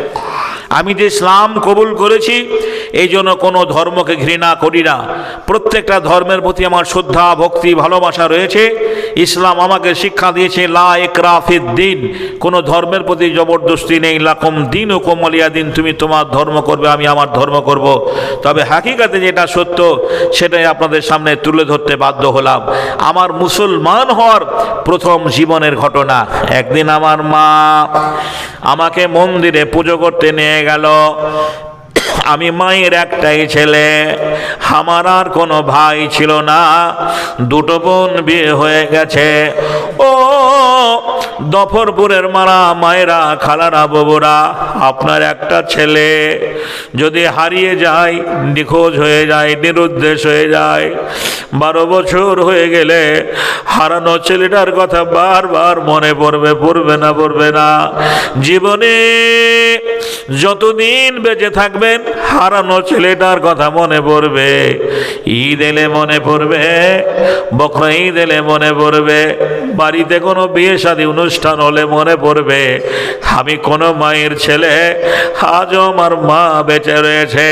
Speaker 1: আমি যে ইসলাম কবুল করেছি, এই জন্য কোনো ধর্মকে ঘৃণা করি না। প্রত্যেকটা ধর্মের প্রতি আমার শ্রদ্ধা, ভক্তি, ভালোবাসা রয়েছে। ইসলাম আমাকে শিক্ষা দিয়েছে, লা ইকরাহা ফিদ্দীন, কোনো ধর্মের প্রতি জবরদস্তি নেই। লাকুম দীনুকুম ওয়ালিয়া দীন, তুমি তোমার ধর্ম করবে, আমি আমার ধর্ম করব। তবে হাকিকাতে যেটা সত্য সেটাই আপনাদের সামনে তুলে ধরতে বাধ্য হলাম। আমার মুসলমান হওয়ার প্রথম জীবনের ঘটনা। একদিন আমার মা আমাকে মন্দিরে পুজো করতে নিয়ে গেল। আমি মায়ের একটাই ছেলে, আমার আর কোনো ভাই ছিল না, 2টো বোন বিয়ে হয়ে গেছে। ও দফরপুরের মারা মায়েরা, খালারা, বাবুরা, আপনার একটা ছেলে যদি হারিয়ে যায়, নিখোঁজ হয়ে যায়, নিরুদ্দেশ হয়ে যায়, 12 বছর হয়ে গেলে হারানো ছেলেটার কথা বারবার মনে পড়বে, পড়বে না? জীবনে যতদিন বেঁচে থাকবেন হারানো ছেলেটার কথা মনে পড়বে, ঈদ এলে মনে পড়বে, বকরা ঈদ এলে মনে পড়বে, বাড়িতে কোনো বিয়ে শাদী অনুষ্ঠান হলে মনে পড়বে আমি কোনো মায়ের ছেলে, আজও আমার মা বেঁচে রয়েছে।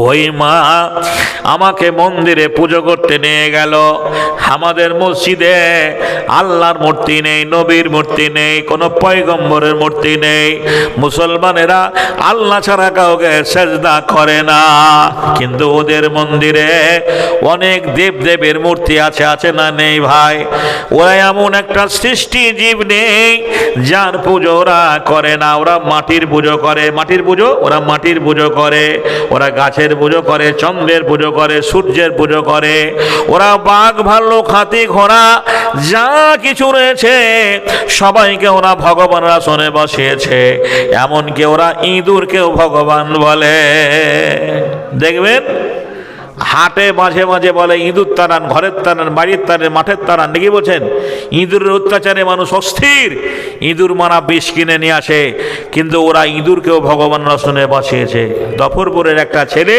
Speaker 1: ওই মা আমাকে মন্দিরে পুজো করতে নিয়ে গেল। আমাদের মসজিদে আল্লাহর মূর্তি নেই, নবীর মূর্তি নেই, কোনো পয়গম্বরের মূর্তি নেই। মুসলমানেরা আল্লাহ ছাড়া কাউকে সেজদা করে না, কিন্তু ওদের মন্দিরে অনেক দেবদেবের মূর্তি আছে, আছে না নেই ভাই? ওরা এমন একটা সৃষ্টি জীব নেই যার পুজো ওরা করে না। ওরা মাটির পুজো করে, মাটির পুজো, ওরা মাটির পুজো করে, ওরা গাছের পুজো করে, চন্দ্রের পুজো করে, সূর্যের পুজো করে, ওরা বাঘ ভাল্লুক হাতি ঘোড়া যা কিছু রয়েছে সবাইকে ওরা ভগবানের আসনে বসিয়েছে। এমনকি ওরা ইঁদুরকেও ভগবান বলে। দেখবেন হাটে মাঝে মাঝে বলে ইঁদুর তাড়ান, ঘরের তাড়ান, বাড়ির তাড়ান, মাঠের তাড়ান, নাকি বলছেন? ইঁদুরের অত্যাচারে মানুষ অস্থির, ইঁদুর মারা বিষ কিনে নিয়ে আসে, কিন্তু ওরা ইঁদুরকেও ভগবান রসনে বসিয়েছে। দফরপুরের একটা ছেলে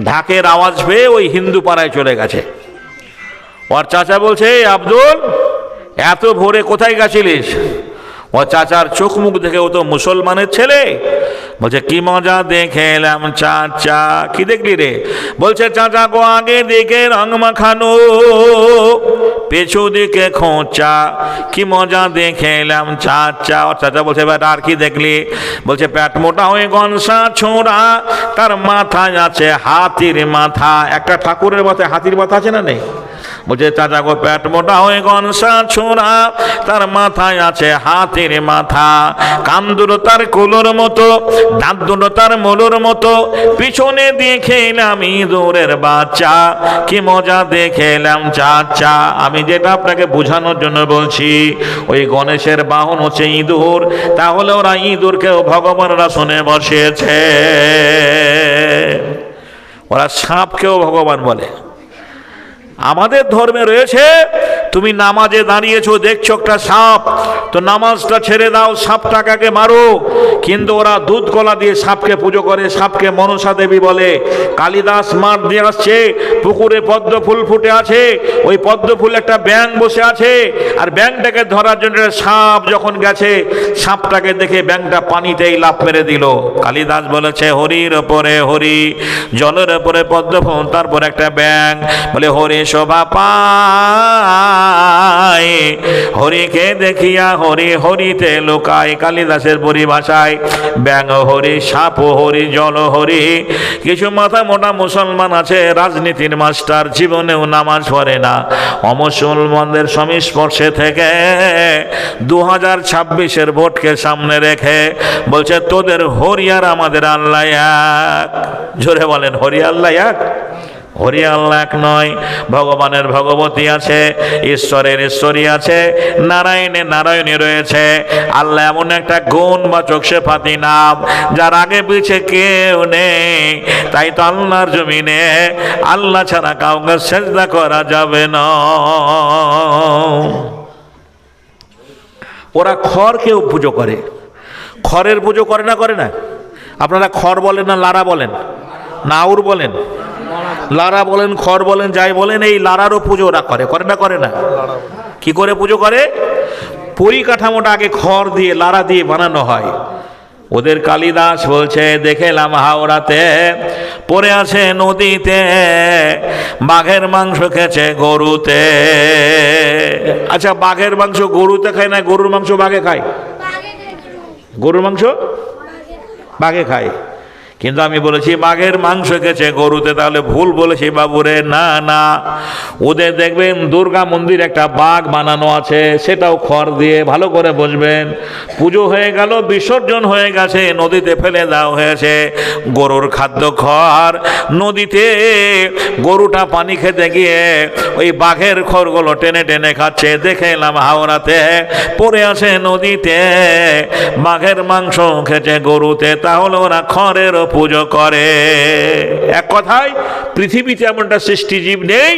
Speaker 1: ঢাকের আওয়াজ পেয়ে ওই হিন্দু পাড়ায় চলে গেছে। ওর চাচা বলছে, আব্দুল এত ভোরে কোথায় গেছিলিস? ও চাচার চোখ মুখ দেখে ও তো মুসলমানের ছেলে। বলছে কি মজা দেখে এলাম চাচা। কি দেখলি রে? বলছে চাচা গো আগে দিকে রং মাখানো, পেছু দিকে খোঁচা, কি মজা দেখে এলাম চাচা। ওর চাচা বলছে বেটা আর কি দেখলি? বলছে পেট মোটা হয়ে গনসা ছোঁড়া, তার মাথায় আছে হাতির মাথা। একটা ঠাকুরের মাথায় হাতির মাথা আছে না নেই? বলছে চাচা গো পেট মোটা হয়ে গনসা ছোঁড়া, তার মাথায় আছে হাতির মাথা। কান দুটো তার কুলোর মতো, দাঁত দুটো তার মোলুর মতো, পিছনে দেখে এলাম ইঁদুরের বাচ্চা, কি মজা দেখে এলাম চাচা। আমি যেটা আপনাকে বোঝানোর জন্য বলছি, ওই গণেশের বাহন হচ্ছে ইঁদুর, তাহলে ওরা ইঁদুরকেও ভগবানরা শুনে বসিয়েছে। ওরা সাপকেও ভগবান বলে। আমাদের ধর্মে রয়েছে তুমি নামাজে দাঁড়িয়েছো, দেখছো একটা সাপ, তো নামাজটা ছেড়ে দাও, সাপটাকে মারো। কিন্তু ওরা দুধ কলা দিয়ে সাপকে পুজো করে, সাপকে মনসা দেবী বলে। কালিদাস মাঠ দিয়ে আসছে, পুকুরে পদ্ম ফুল ফুটে আছে, ওই পদ্ম ফুল একটা ব্যাঙ বসে আছে, আর ব্যাঙটাকে ধরার জন্য সাপ যখন গেছে, সাপটাকে দেখে ব্যাঙটা পানিতেই লাফ মেরে দিল। কালিদাস বলেছে হরির ওপরে হরি, জলের ওপরে পদ্ম ফুল, তারপর একটা ব্যাঙ বলে হরি শোভা পায়, হরিকে দেখিয়া হরি হরিতে লোকায়। কালিদাসের পরিভাষায় ব্যাঙ হরি, সাপ হরি, জল হরি। কিছু মাথা মোটা মুসলমান আছে, রাজনীতির মাস্টার, জীবনেও নামাজ পড়ে না, অমুসলমানদের সংস্পর্শে থেকে 2026-এর ভোটকে সামনে রেখে বলছে তোদের হরি আর আমাদের আল্লাহ এক। জোরে বলেন হরি আল্লাহ এক। হরি আল্লাহ এক নয়, ভগবানের ভগবতী আছে, ঈশ্বরের ঈশ্বরী আছে, নারায়ণে নারায়ণী রয়েছে। আল্লাহ এমন একটা গুণবাচক সেফাতি নাম যার আগে পিছে কেউ নেই। তাই তো আল্লাহর জমিনে আল্লাহ ছাড়া কাউকে সেজদা করা যাবে না। ওরা খড়কেও পুজো করে, খড়ের পুজো করে না? করে না? আপনারা খড় বলেন না লারা বলেন না আউর বলেন? লারা বলেন, খড় বলেন, যাই বলেন, এই লারারও পুজো ওরা করে। করে না? করে না? কি করে পুজো করে? পরিকাঠামোটা আগে খড় দিয়ে লারা দিয়ে বানানো হয়। ওদের কালিদাস বলছে দেখেলাম হাওড়াতে পড়ে আছে নদীতে, বাঘের মাংস খেয়েছে গরুতে। আচ্ছা বাঘের মাংস গরুতে খায় না, গরুর মাংস বাঘে খায়? গরুর মাংস বাঘে খায়, কিন্তু আমি বলেছি বাঘের মাংস খেয়েছে গরুতে, তাহলে ভুল বলেছি বাবুরে। না না, ওদের দেখবেন দুর্গা মন্দির একটা বাঘ বানানো আছে, সেটাও খড় দিয়ে, ভালো করে বুঝবেন। পুজো হয়ে গেল, বিসর্জন হয়ে গেছে, নদীতে ফেলে দেওয়া হয়েছে গরুর খাদ্য খড়। নদীতে গরুটা পানি খেতে গিয়ে ওই বাঘের খড়গুলো টেনে টেনে খাচ্ছে। দেখে এলাম হাওড়াতে পড়ে আছে নদীতে, বাঘের মাংস খেয়েছে গরুতে, তাহলে ওরা খড়ের পুজো করে। এক কথায় পৃথিবীতে এমন একটা সৃষ্টিজীব নেই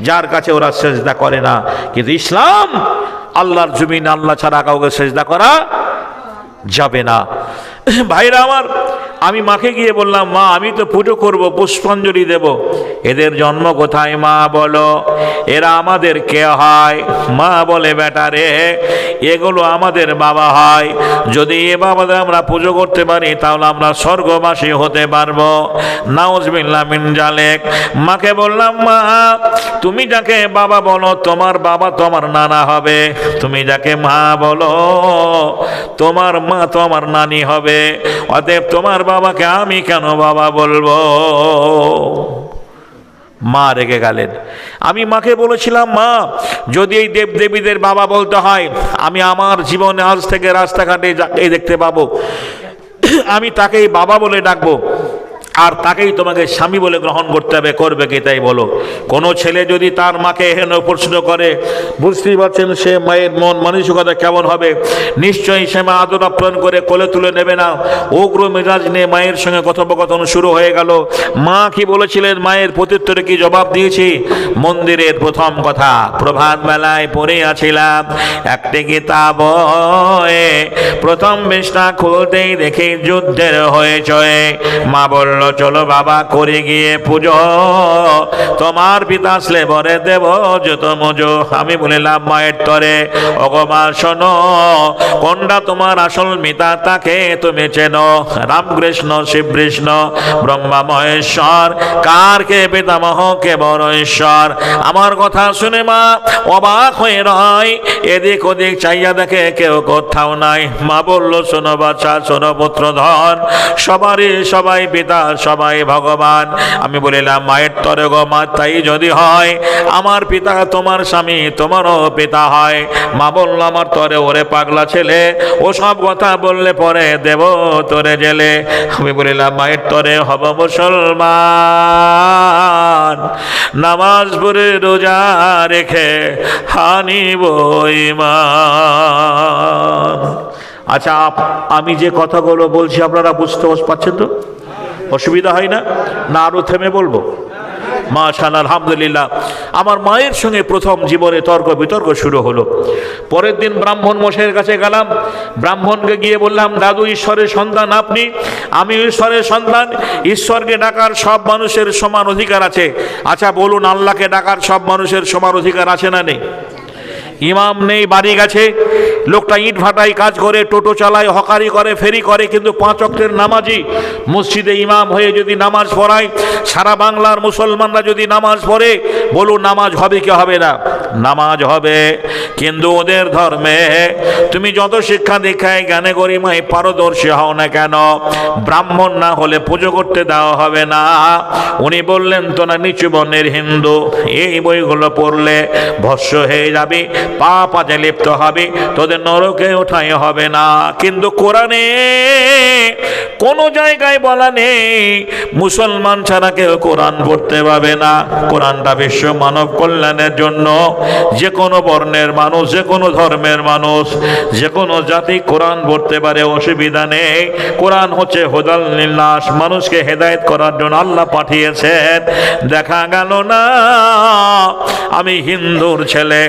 Speaker 1: যার কাছে ওরা সেজদা করে না। কিন্তু ইসলাম আল্লাহর জমিন আল্লাহ ছাড়া কাউকে সেজদা করা যাবে না। ভাইরা আমার, আমি মাকে গিয়ে বললাম, মা আমি তো পুজো করব, পুষ্পাঞ্জলি দেব, এদের জন্ম কোথায় মা বলো, এরা আমাদের কে হয়? মা বলে, বেটা রে, এগুলো আমাদের বাবা হয়। যদি এ বাবাদের আমরা পুজো করতে পারি তাহলে আমরা স্বর্গবাসী হতে পারবো। নাউজুবিল্লাহ মিন জালিক। মাকে বললাম, মা তুমি যাকে বাবা বলো তোমার বাবা তোমার নানা হবে, তুমি যাকে মা বলো তোমার মা তোমার নানি হবে, অতএব তোমার বাবাকে আমি কেন বাবা বলবো? মা রেগে গেলেন। আমি মাকে বলেছিলাম, মা যদি এই দেবদেবীদের বাবা বলতে হয়, আমি আমার জীবনে আজ থেকে রাস্তাঘাটে যাকে দেখতে পাবো আমি তাকেই বাবা বলে ডাকবো, আর তাকেই তোমাকে স্বামী বলে গ্রহণ করতে হবে, করবে কি তাই বলো? কোনো ছেলে যদি তার মাকে হেন প্রশ্ন করে, বুঝতেই পারছেন সে মায়ের মন মানসিকতা কেমন হবে। নিশ্চয়ই সে মা আদর আপ্যায়ন করে কোলে তুলে নেবে না, উগ্র মেজাজ নিয়ে মায়ের সঙ্গে কথোপকথন শুরু হয়ে গেল। মা কি বলেছিলেন, মায়ের প্রত্যুত্তরে কি জবাব দিয়েছি? মন্দিরের প্রথম কথা, প্রভাত বেলায় পড়ে আছিলাম একটি কিতাব, প্রথম পৃষ্ঠা খুলতেই দেখি যুদ্ধের হয়েছে। মা বলল, চলো বাবা করে গিয়ে পুজো, তোমার পিতা আসলে বরে দেব যত মজো। আমি বলিলাম মায়ের তরে, ওগো মা শোনো, কোনটা তোমার আসল মিতা তাকে তুমি চেনো? রামকৃষ্ণ শিবকৃষ্ণ ব্রহ্মা মহেশ্বর, কার কে পিতামহ কে বড় ঈশ্বর? আমার কথা শুনে মা অবাক হয়ে রয়, এদিক ওদিক চাইয়া দেখে কেউ কোথাও নাই। মা বলল, শোনো বাচ্চা, শোনো পুত্রধন, সবারই সবাই পিতা, সবাই ভগবান। আমি বলিলাম, মায়ের তরে গো মা, তাই যদি হয় আমার পিতা তোমার স্বামী তোমারও পিতা হয়। মা বলল, আমার তরে, ওরে পাগলা ছেলে, ও সব কথা বললে পরে দেব তোরে জেলে। আমি বলিলাম, মায়ের তরে হব মুসলমান, নামাজ পড়ে রোজা রেখে হানিব ঈমান। আচ্ছা, আমি যে কথাগুলো বলছি আপনারা বুঝতে পারছেন তো? অসুবিধা হয় না? না আরো থেমে বলবো? মাশাআল্লাহ, আলহামদুলিল্লাহ। আমার মায়ের সঙ্গে প্রথম জীবনে তর্ক বিতর্ক শুরু হলো। পরের দিন ব্রাহ্মণ মশাইয়ের কাছে গেলাম, ব্রাহ্মণকে গিয়ে বললাম, দাদু ঈশ্বরের সন্তান আপনি, আমি ঈশ্বরের সন্তান, ঈশ্বরকে ডাকার সব মানুষের সমান অধিকার আছে। আচ্ছা বলুন, আল্লাহকে ডাকার সব মানুষের সমান অধিকার আছে না নেই? ইমাম নেই, বাড়ি গেছে, লোকটা ইট ভাটাই কাজ করে, টোটো চালায়, হকারি করে, ফেরি করে, কিন্তু 5 ওয়াক্তের নামাজি। মসজিদে ইমাম হয়ে যদি নামাজ পড়ায়, সারা বাংলার মুসলমানরা যদি নামাজ পড়ে, বলুন নামাজ হবে কি হবে না? নামাজ হবে। কিন্তু ওদের ধর্মে তুমি যত শিক্ষা দীক্ষায় জ্ঞানে গরিমায় পারদর্শী হও না কেন, ব্রাহ্মণ না হলে পুজো করতে দেওয়া হবে না। উনি বললেন, তোরা নিচু বর্ণের হিন্দু, এই বইগুলো পড়লে ভস্য হয়ে যাবে, পাপ আজে লিপ্ত হবে, তোদের নরকে ওঠাই হবে না। কিন্তু কোরআনে কোন জায়গায় বলা নেই মুসলমান ছাড়া কেউ কোরআন পড়তে পাবে না। কোরআনটা বিশ্ব মানব কল্যাণের জন্য, যে কোনো বর্ণের মানুষ, যে কোনো ধর্মের মানুষ, যে কোনো জাতি কোরআন পড়তে পারে, অসুবিধা নেই। কোরআন হচ্ছে হুদাল লিন্নাস, মানুষকে হেদায়েত করার জন্য আল্লাহ পাঠিয়েছেন। দেখা গেল না আমি হিন্দুর ছেলে,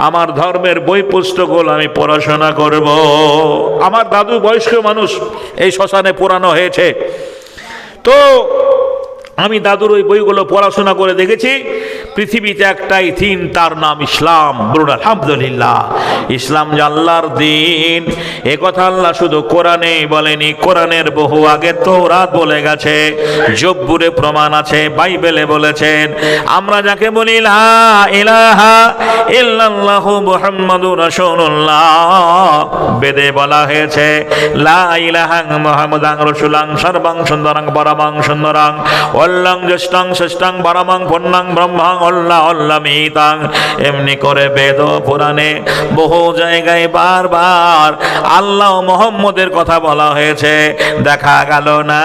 Speaker 1: আমার ধর্মের বই পুস্তকগুলো আমি পড়াশোনা করব। আমার দাদু বয়স্ক মানুষ, এই শ্মশানে পোড়ানো হয়েছে, তো আমি দাদুর ওই বইগুলো পড়াশোনা করে দেখেছি। পৃথিবীতে একটাই দিন, তার নাম ইসলাম। বলুন আলহামদুলিল্লাহ। ইসলাম যে আল্লাহর দিন, এ কথা আল্লাহ শুধু কোরআনেই বলেনি, কোরআনের বহু আগে তাওরাত বলে গেছে, জব্বুরে প্রমাণ আছে, বাইবেলে বলেছেন। আমরা যাকে বলি লা ইলাহা ইল্লাল্লাহু মুহাম্মাদুর রাসূলুল্লাহ, বেদে বলা হয়েছে লা ইলাহা মুহাম্মাদান রাসূলুল্লাহ সর্বং সুন্দরং পরমং সুন্দরং অল্লং জ্যেষ্ঠং ষষ্ঠং পরমং পূর্ণং ব্রহ্মং অল্লাহ অল্লামিতাং। এমনি করে বেদ পুরাণে বহু জায়গায় বারবার আল্লাহ মোহাম্মদের কথা বলা হয়েছে। দেখা গেল না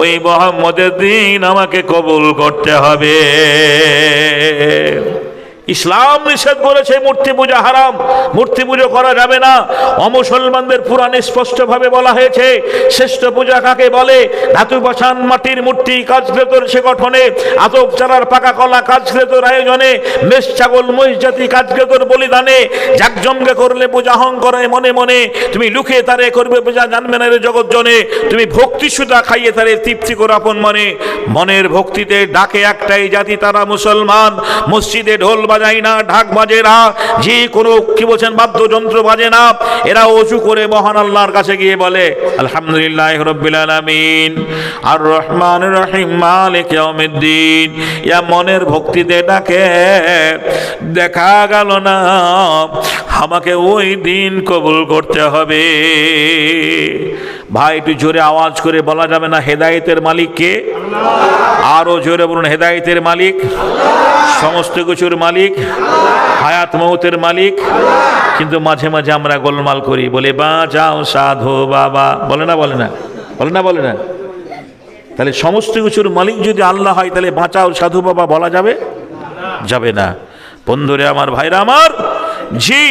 Speaker 1: ওই মোহাম্মদের দিন আমাকে কবুল করতে হবে। ইসলাম নিষেধ করেছে মূর্তি পূজা হারাম, মূর্তি পুজো করা যাবে না। অমুসলমানদের পুরাণে স্পষ্টভাবে বলা হয়েছে শ্রেষ্ঠ পূজা কাকে বলে? ধাতু পাষাণ মাটির মূর্তি কাজক্রেতর সে গঠনে, আতপ চারার পাকা কলা কাজক্রেতর আয়োজনে, মেষ ছাগল মহিষ জাতি কাজক্রেতর বলিদানে, জাকজমকে করলে পূজা হং করে মনে মনে, তুমি লুকিয়ে তারে করবে পূজা জানবে না রে জগৎ জনে, তুমি ভক্তি সুধা খাইয়ে তারে তৃপ্তি কর আপন মনে। মনের ভক্তিতে ডাকে একটাই জাতি তারা মুসলমান। মসজিদে ঢোল বাজায় না, ঢাক বাজে না, যে কোনো কি বলছেন বাদ্যযন্ত্র বাজে না। এরা ওযু করে মহান আল্লাহর কাছে গিয়ে বলে আলহামদুলিল্লাহ রাব্বিল আলামিন আর রহমানির রহিম মালিক ইয়াউমিদ্দিন। ইয়া মনের ভক্তিতে ডাকে, দেখা গেল না আমাকে ওই দিন কবুল করতে হবে। ভাই একটু জোরে আওয়াজ করে বলা যাবে না হেদায়েতের মালিক কে? আরো জোরে বলুন হেদায়েতের মালিক, সমস্ত কিছুর মালিক, হায়াত মৌতের মালিক। কিন্তু মাঝে মাঝে আমরা গোলমাল করি, বলে বাঁচাও সাধু বাবা, বলে না বলে না বলে না বলে না। তাহলে সমস্ত কিছুর মালিক যদি আল্লাহ হয়, তাহলে বাঁচাও সাধু বাবা বলা যাবে? যাবে না। বন্ধুরে আমার, ভাইরা আমার, জি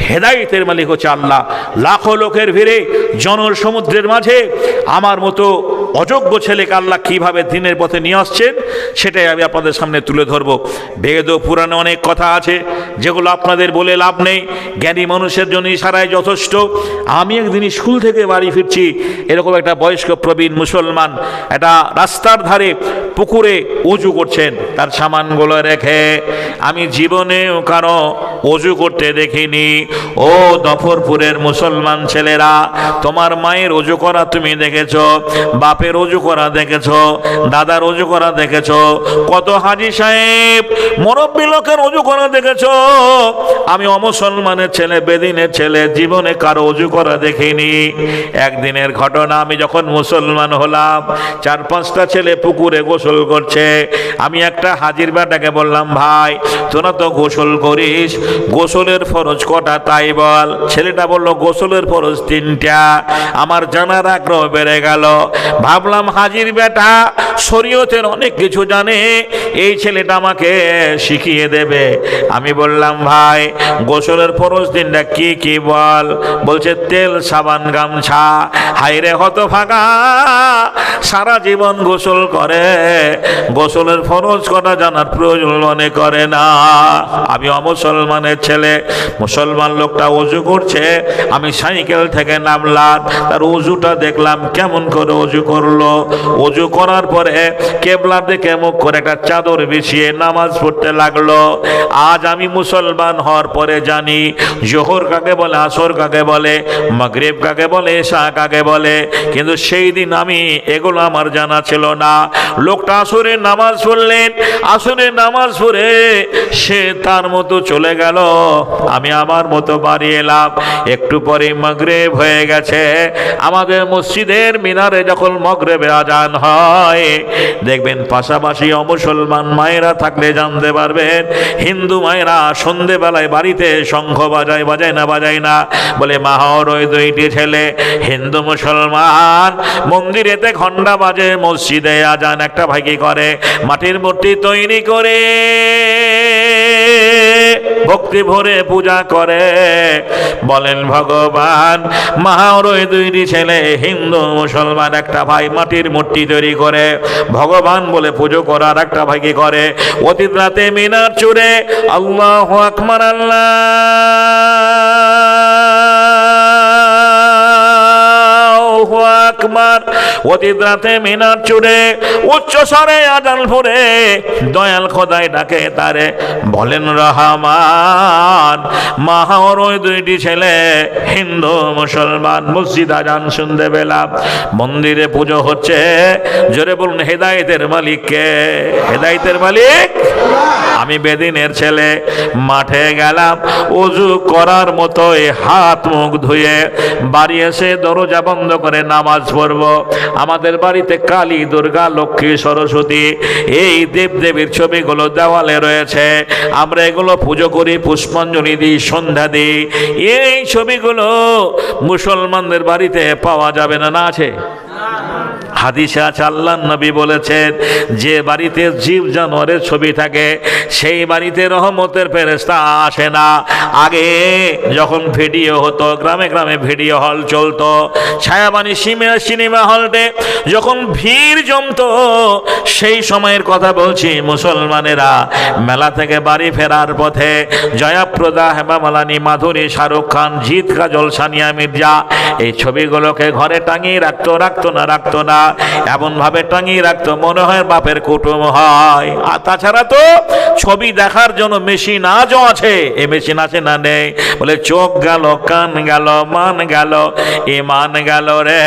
Speaker 1: হেদায়েতের মালিক হচ্ছে আল্লাহ। লাখো লোকের ভিড়ে জনসমুদ্রের মাঝে আমার মতো অযোগ্য ছেলেকে আল্লাহ কিভাবে দিনের পথে নিয়ে আসছেন সেটাই আমি আপনাদের সামনে তুলে ধরবো। বেদ ও পুরাণে অনেক কথা আছে যেগুলো আপনাদের বলে লাভ নেই, জ্ঞানী মানুষের জন্য ইশারায় যথেষ্ট। আমি একদিন স্কুল থেকে বাড়ি ফিরছি, এরকম একটা বয়স্ক প্রবীণ মুসলমান একটা রাস্তার ধারে পুকুরে উজু করছেন তার সামানগুলো রেখে। আমি জীবনেও কারো উজু করতে দেখিনি। ও দফরপুরের মুসলমান ছেলেরা, তোমার মায়ের উজু করা তুমি দেখেছো, বাপের উজু করা দেখেছো, দাদার উজু করা দেখেছো, কত হাজি সাহেব মুরব্বী লোকের উজু করা দেখেছো। আমি অমুসলমানের ছেলে, বেদিনের ছেলে, জীবনে কারো উজু করা দেখিনি। একদিনের ঘটনা, আমি যখন মুসলমান হলাম, 4-5টা ছেলে পুকুরে গোসল করছে। আমি একটা হাজির বেটাকে বললাম, ভাই তোরা তো গোসল করিস, গোসলের ফরজ কটা তাই বল। ছেলেটা বললো গোসলের ফরজ 3টা। আমার জানার আগ্রহ বেড়ে গেল। ভাবলাম হাজির বেটা শরীয়তের অনেক কিছু জানে, এই ছেলেটা আমাকে শিখিয়ে দেবে। আমি বললাম, ভাই গোসলের ফরজ 3টা কি কি বল। বলছে তেল, সাবান, গামছা। হাইরে হতভাগা, সারা জীবন গোসল করে, গোসলের ফরজ কটা জানার প্রয়োজন মনে করে না। আমি অমুসলমানের ছেলে, মুসলমান লোকটা ওযু করছে, আমি সাইকেল থেকে নামলাম, তার ওযুটা দেখলাম কেমন করে ওযু করলো। ওযু করার পরে কেবলার দিকে মুখ করে একটা চাদর বিছিয়ে নামাজ পড়তে লাগলো। আজ আমি মুসলমান হওয়ার পরে জানি জোহর কাকে বলে, আসর কাকে বলে, মাগরিব কাকে বলে, এশা কাকে বলে। কিন্তু সেই দিন আমি এগুলো আমার জানা ছিল না। লোকটা আসরের নামাজ পড়লেন, আসরের নামাজ পড়ে সে তার মতো চলে গেল, আমি আমার মতো বাড়ি এলাম। একটু পরে মাগরিব হয়ে গেছে। আমাদের মসজিদের মিনারে যখন মাগরিবের আজান হয়, দেখবেন পাশাপাশি অমুসলমান মায়েরা থাকলে জানতে পারবেন, হিন্দু মায়েরা সন্ধেবেলায় বাড়িতে শঙ্খ বাজায়, বাজায় না বাজায় না, বলে মাহর ওই 2টি ছেলে হিন্দু মুসলমান মন্দিরেতে ঘন্টা বাজে, মসজিদে আজান। একটা ভাই কি করে, মাটির মূর্তি তৈরি করে ভক্তি ভরে পূজা করে। বলেন ভগবান, মাহর ওই 2টি ছেলে হিন্দু মুসলমান, একটা ভাই মাটির মূর্তি তৈরি করে ভগবান বলে পুজো করার, একটা ভাই কি করে, অতীত রাতে মিনার চুরে আল্লাহু আকবার, আল্লাহু আকবার, অতীত রাতে মিনার চুরে উচ্চ স্বরে আজান পড়ে দয়াল খোদাই ডাকে তারে, বলেন রহমান। মাহর ওই 2টি ছেলে হিন্দু মুসলমান, মসজিদ আজান শুনতে পেলাম, মন্দিরে পুজো হচ্ছে। জোরে বলুন হেদায়েতের মালিক কে? হেদায়েতের মালিক। আমি বেদিনের ছেলে, মাঠে গেলাম ওযু করার মতোই হাত মুখ ধুয়ে বাড়ি এসে দরজা বন্ধ করে নামাজ পড়ব। আমাদের বাড়িতে কালী, দুর্গা, লক্ষ্মী, সরস্বতী এই দেবদেবীর ছবিগুলো দেওয়ালে রয়েছে। আমরা এগুলো পুজো করি, পুষ্পাঞ্জলি দিই, সন্ধ্যা দিই। এই ছবিগুলো মুসলমানদের বাড়িতে পাওয়া যাবে না, না আছে? হাদিসে আছে আল্লাহর নবী বলেছেন, যে বাড়িতে জীব জানোয়ারের ছবি থাকে সেই বাড়িতে রহমতের ফেরেশতা আসে না। আগে যখন ভিডিও হতো, গ্রামে গ্রামে ভিডিও হল চলতো, ছায়াবানী সিনেমা হলটে যখন ভিড় জমতো, সেই সময়ের কথা বলছি, মুসলমানেরা মেলা থেকে বাড়ি ফেরার পথে জয়াপ্রদা, হেমা মালিনী, মাধুরী, শাহরুখ খান, জিৎ, কাজল, সানিয়া মির্জা এই ছবিগুলোকে ঘরে টাঙিয়ে রাখতো না এমন ভাবে টাঙিয়ে রাখতো মনে হয় বাপের কুটুম হয়। আর তাছাড়া তো ছবি দেখার জন্য মেশিন আজও আছে। এ মেশিন আছে না নেই? বলে চোখ গেল, কান গেল, মান গেল, ইমান গেল রে,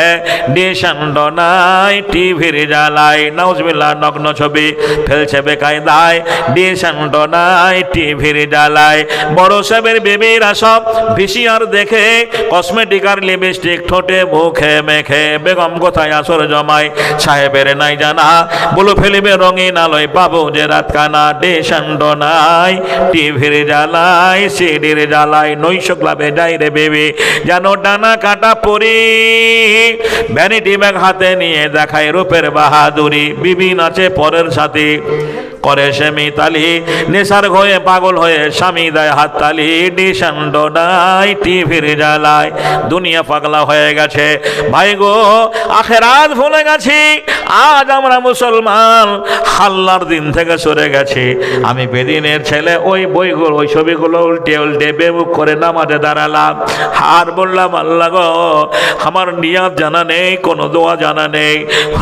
Speaker 1: ডিশান্ড নাই টিভির জ্বালাই। নাউজুবিল্লাহ, নগ্ন ছবি ফেলছে বেকায়দায়, ডিশান্ড নাই টিভির জ্বালাই। বড় সাহেবের বেবিরা সব ভিসিআর দেখে, কসমেটিক আর লিপস্টিক ঠোঁটে মুখে মেখে, বেগম কোথায় আসর জমায় সাহেবের নাই জানা, বলো ফেলিবে রঙিন আলোয় পাবো যে রাত কানা, ডিশান্ড নাই টিভির জ্বালাই, সিডির জ্বালাই। নৈশ ক্লাবে যাই রে বেবি, যেন ডানা কাটা পরি, ভ্যানিটি ব্যাগ হাতে নিয়ে দেখায় রূপের বাহাদুরি, বিবি নাচে পরের সাথে করে সে মিতালি, নেশার ঘয়ে পাগল হয়ে স্বামী দেয় হাততালি, ডিশান্ড নাই টিভির জ্বালায়। দুনিয়া পাগলা হয়ে গেছে ভাই গো, আখেরাত ভুলে গেছি। আজ আমরা মুসলমান আল্লাহর দিন থেকে সরে গেছি। আমি বেদিনের ছেলে, ওই বইগুলো, ওই ছবিগুলো উল্টে উল্টে বেমুখ করে নামাজে দাঁড়ালাম, আর বললাম আল্লাহ গো, আমার নিয়াত জানা নেই, কোনো দোয়া জানা নেই।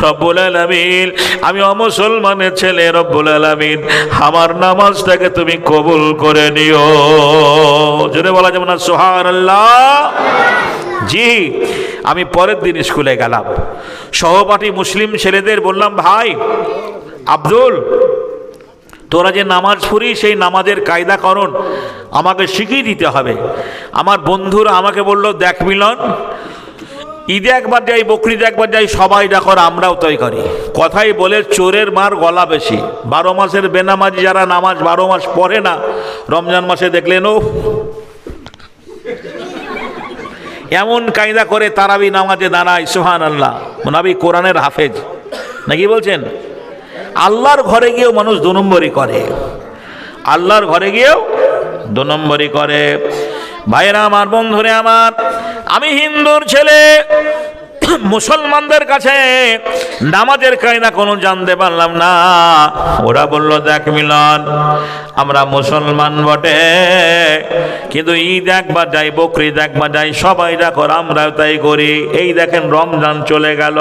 Speaker 1: রব্বুল আলামিন, আমি অমুসলমানের ছেলে, রব্বুল আলামিন আমার নামাজটাকে তুমি কবুল করে নিও। জোরে বলা যাবে না সুবহানাল্লাহ? জি, আমি পরের দিন স্কুলে গেলাম, সহপাঠী মুসলিম ছেলেদের বললাম, ভাই আব্দুল, তোরা যে নামাজ পড়ি সেই নামাজের কায়দা করণ আমাকে শিখিয়ে দিতে হবে। আমার বন্ধুরা আমাকে বলল, দেখ মিলন, ঈদে একবার যাই, বকরিদে একবার যাই, সবাই যা করে আমরাও তাই করি। কথাই বলে চোরের মার গলা বেশি। 12 মাসের বেনামাজি যারা নামাজ 12 মাস পড়ে না, রমজান মাসে দেখলেন ও এমন কায়দা করে তারাবি নামাজে দাঁড়ায়। সুবহানাল্লাহ, নবী কোরআনের হাফেজ নাকি বলছেন? আল্লাহর ঘরে গিয়েও মানুষ 2 নম্বরই করে, আল্লাহর ঘরে গিয়েও 2 নম্বরই করে। ভাইরা আমার, বন্ধুরে আমার, আমি হিন্দুর ছেলে, মুসলমানদের কাছে নামাজের কায়দা কোনো জানতে পারলাম না। ওরা বলল, দেখ মিলন, আমরা মুসলমান বটে, কিন্তু ঈদ একবার যাই, বকরিদ একবার যাই, সবাই যা করে আমরাও তাই করি। এই দেখেন রমজান চলে গেল,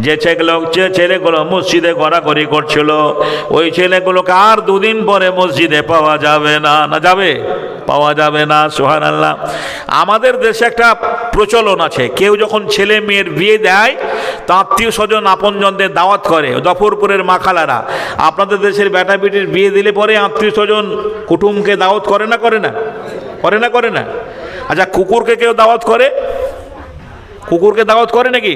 Speaker 1: যে ছেলেগুলো মসজিদে ঘোরাঘুরি করছিল, ওই ছেলেগুলোকে আর 2 দিন পরে মসজিদে পাওয়া যাবে না। না যাবে? পাওয়া যাবে না। সুবহানাল্লাহ। আমাদের দেশে একটা প্রচলন আছে, কেউ যখন ছেলে মেয়ের বিয়ে দেয় তা আত্মীয় স্বজন আপনজনদের দাওয়াত করে। জফরপুরের মাখালারা, আপনাদের দেশের বেটা বেটির বিয়ে দিলে পরে আত্মীয় স্বজন কুটুমকে দাওয়াত করে না? করে না? করে না? করে না? আচ্ছা, কুকুরকে কেউ দাওয়াত করে? কুকুরকে দাওয়াত করে নাকি?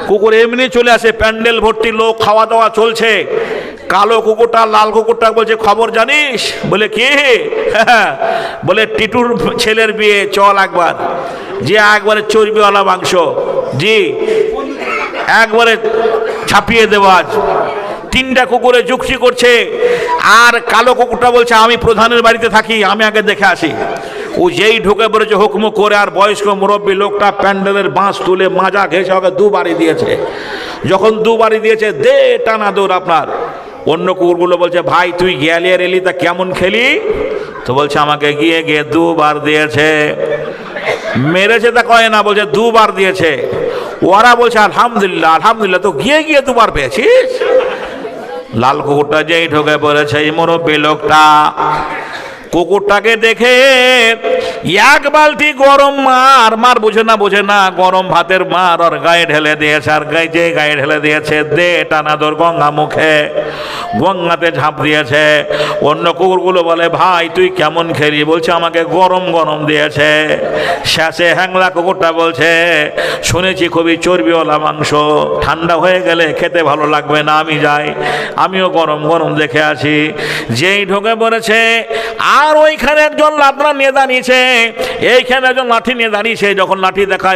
Speaker 1: কুকুর এমনি চলে আসে, প্যান্ডেল ভর্তি লোক, খাওয়া দাওয়া চলছে। কালো কুকুরটা লাল কুকুরটা বলছে, খবর জানিস? বলে কে? বলে টিটুর ছেলের বিয়ে, চল একবার। যে একবারে চর্বিওয়ালা মাংস, জি একবারে ছাপিয়ে দেওয়া। আজ 3টা কুকুরে যুক্তি করছে, আর কালো কুকুরটা বলছে, আমি প্রধানের বাড়িতে থাকি, আমি আগে দেখে আসি। ও যেই ঢুকে পড়েছে হুকুম করে, আর বয়স্ক মুরব্বী লোকটা প্যান্ডেলের বাঁশ তুলে মাজা ঘেঁষে ওকে 2 বাড়ি দিয়েছে। যখন 2 বাড়ি দিয়েছে, দে টানা দৌড় আপনার। অন্য কুকুরগুলো বলছে, ভাই তুই গেলি আর এলি, তা কেমন খেলি? তো বলছে, আমাকে গিয়ে 2 বার দিয়েছে। মেরেছে তা কয় না, বলছে 2 বার দিয়েছে। ওরা বলছে, আলহামদুলিল্লাহ আলহামদুলিল্লাহ, তো গিয়ে 2 বার পেয়েছিস। লাল কুকুরটা যেই ঢুকে পড়েছে, এই মুরব্বী লোকটা কুকুরটাকে দেখে 1 বালতি গরম মার বোঝে না গরম ভাতের মার ওর গায়ে ঢেলে দিয়েছে। আর গায়ে ঢেলে দিয়েছে, দে টানা দর গঙ্গা মুখে, গঙ্গাতে ঝাঁপ দিয়েছে। অন্য কুকুরগুলো বলে, ভাই তুই কেমন খেলি? বলছে, আমাকে গরম দিয়েছে। শেষে হ্যাংলা কুকুরটা বলছে, শুনেছি খুবই চর্বিওয়ালা মাংস, ঠান্ডা হয়ে গেলে খেতে ভালো লাগবে না, আমি যাই, আমিও গরম দেখে আসি। যেই ঢুকে পড়েছে, আর ওইখানে একজন লাঠি নিয়ে দাঁড়িয়েছে, এইখানে একজন লাঠি নিয়ে দাঁড়িয়েছে। যখন লাঠি দেখায়,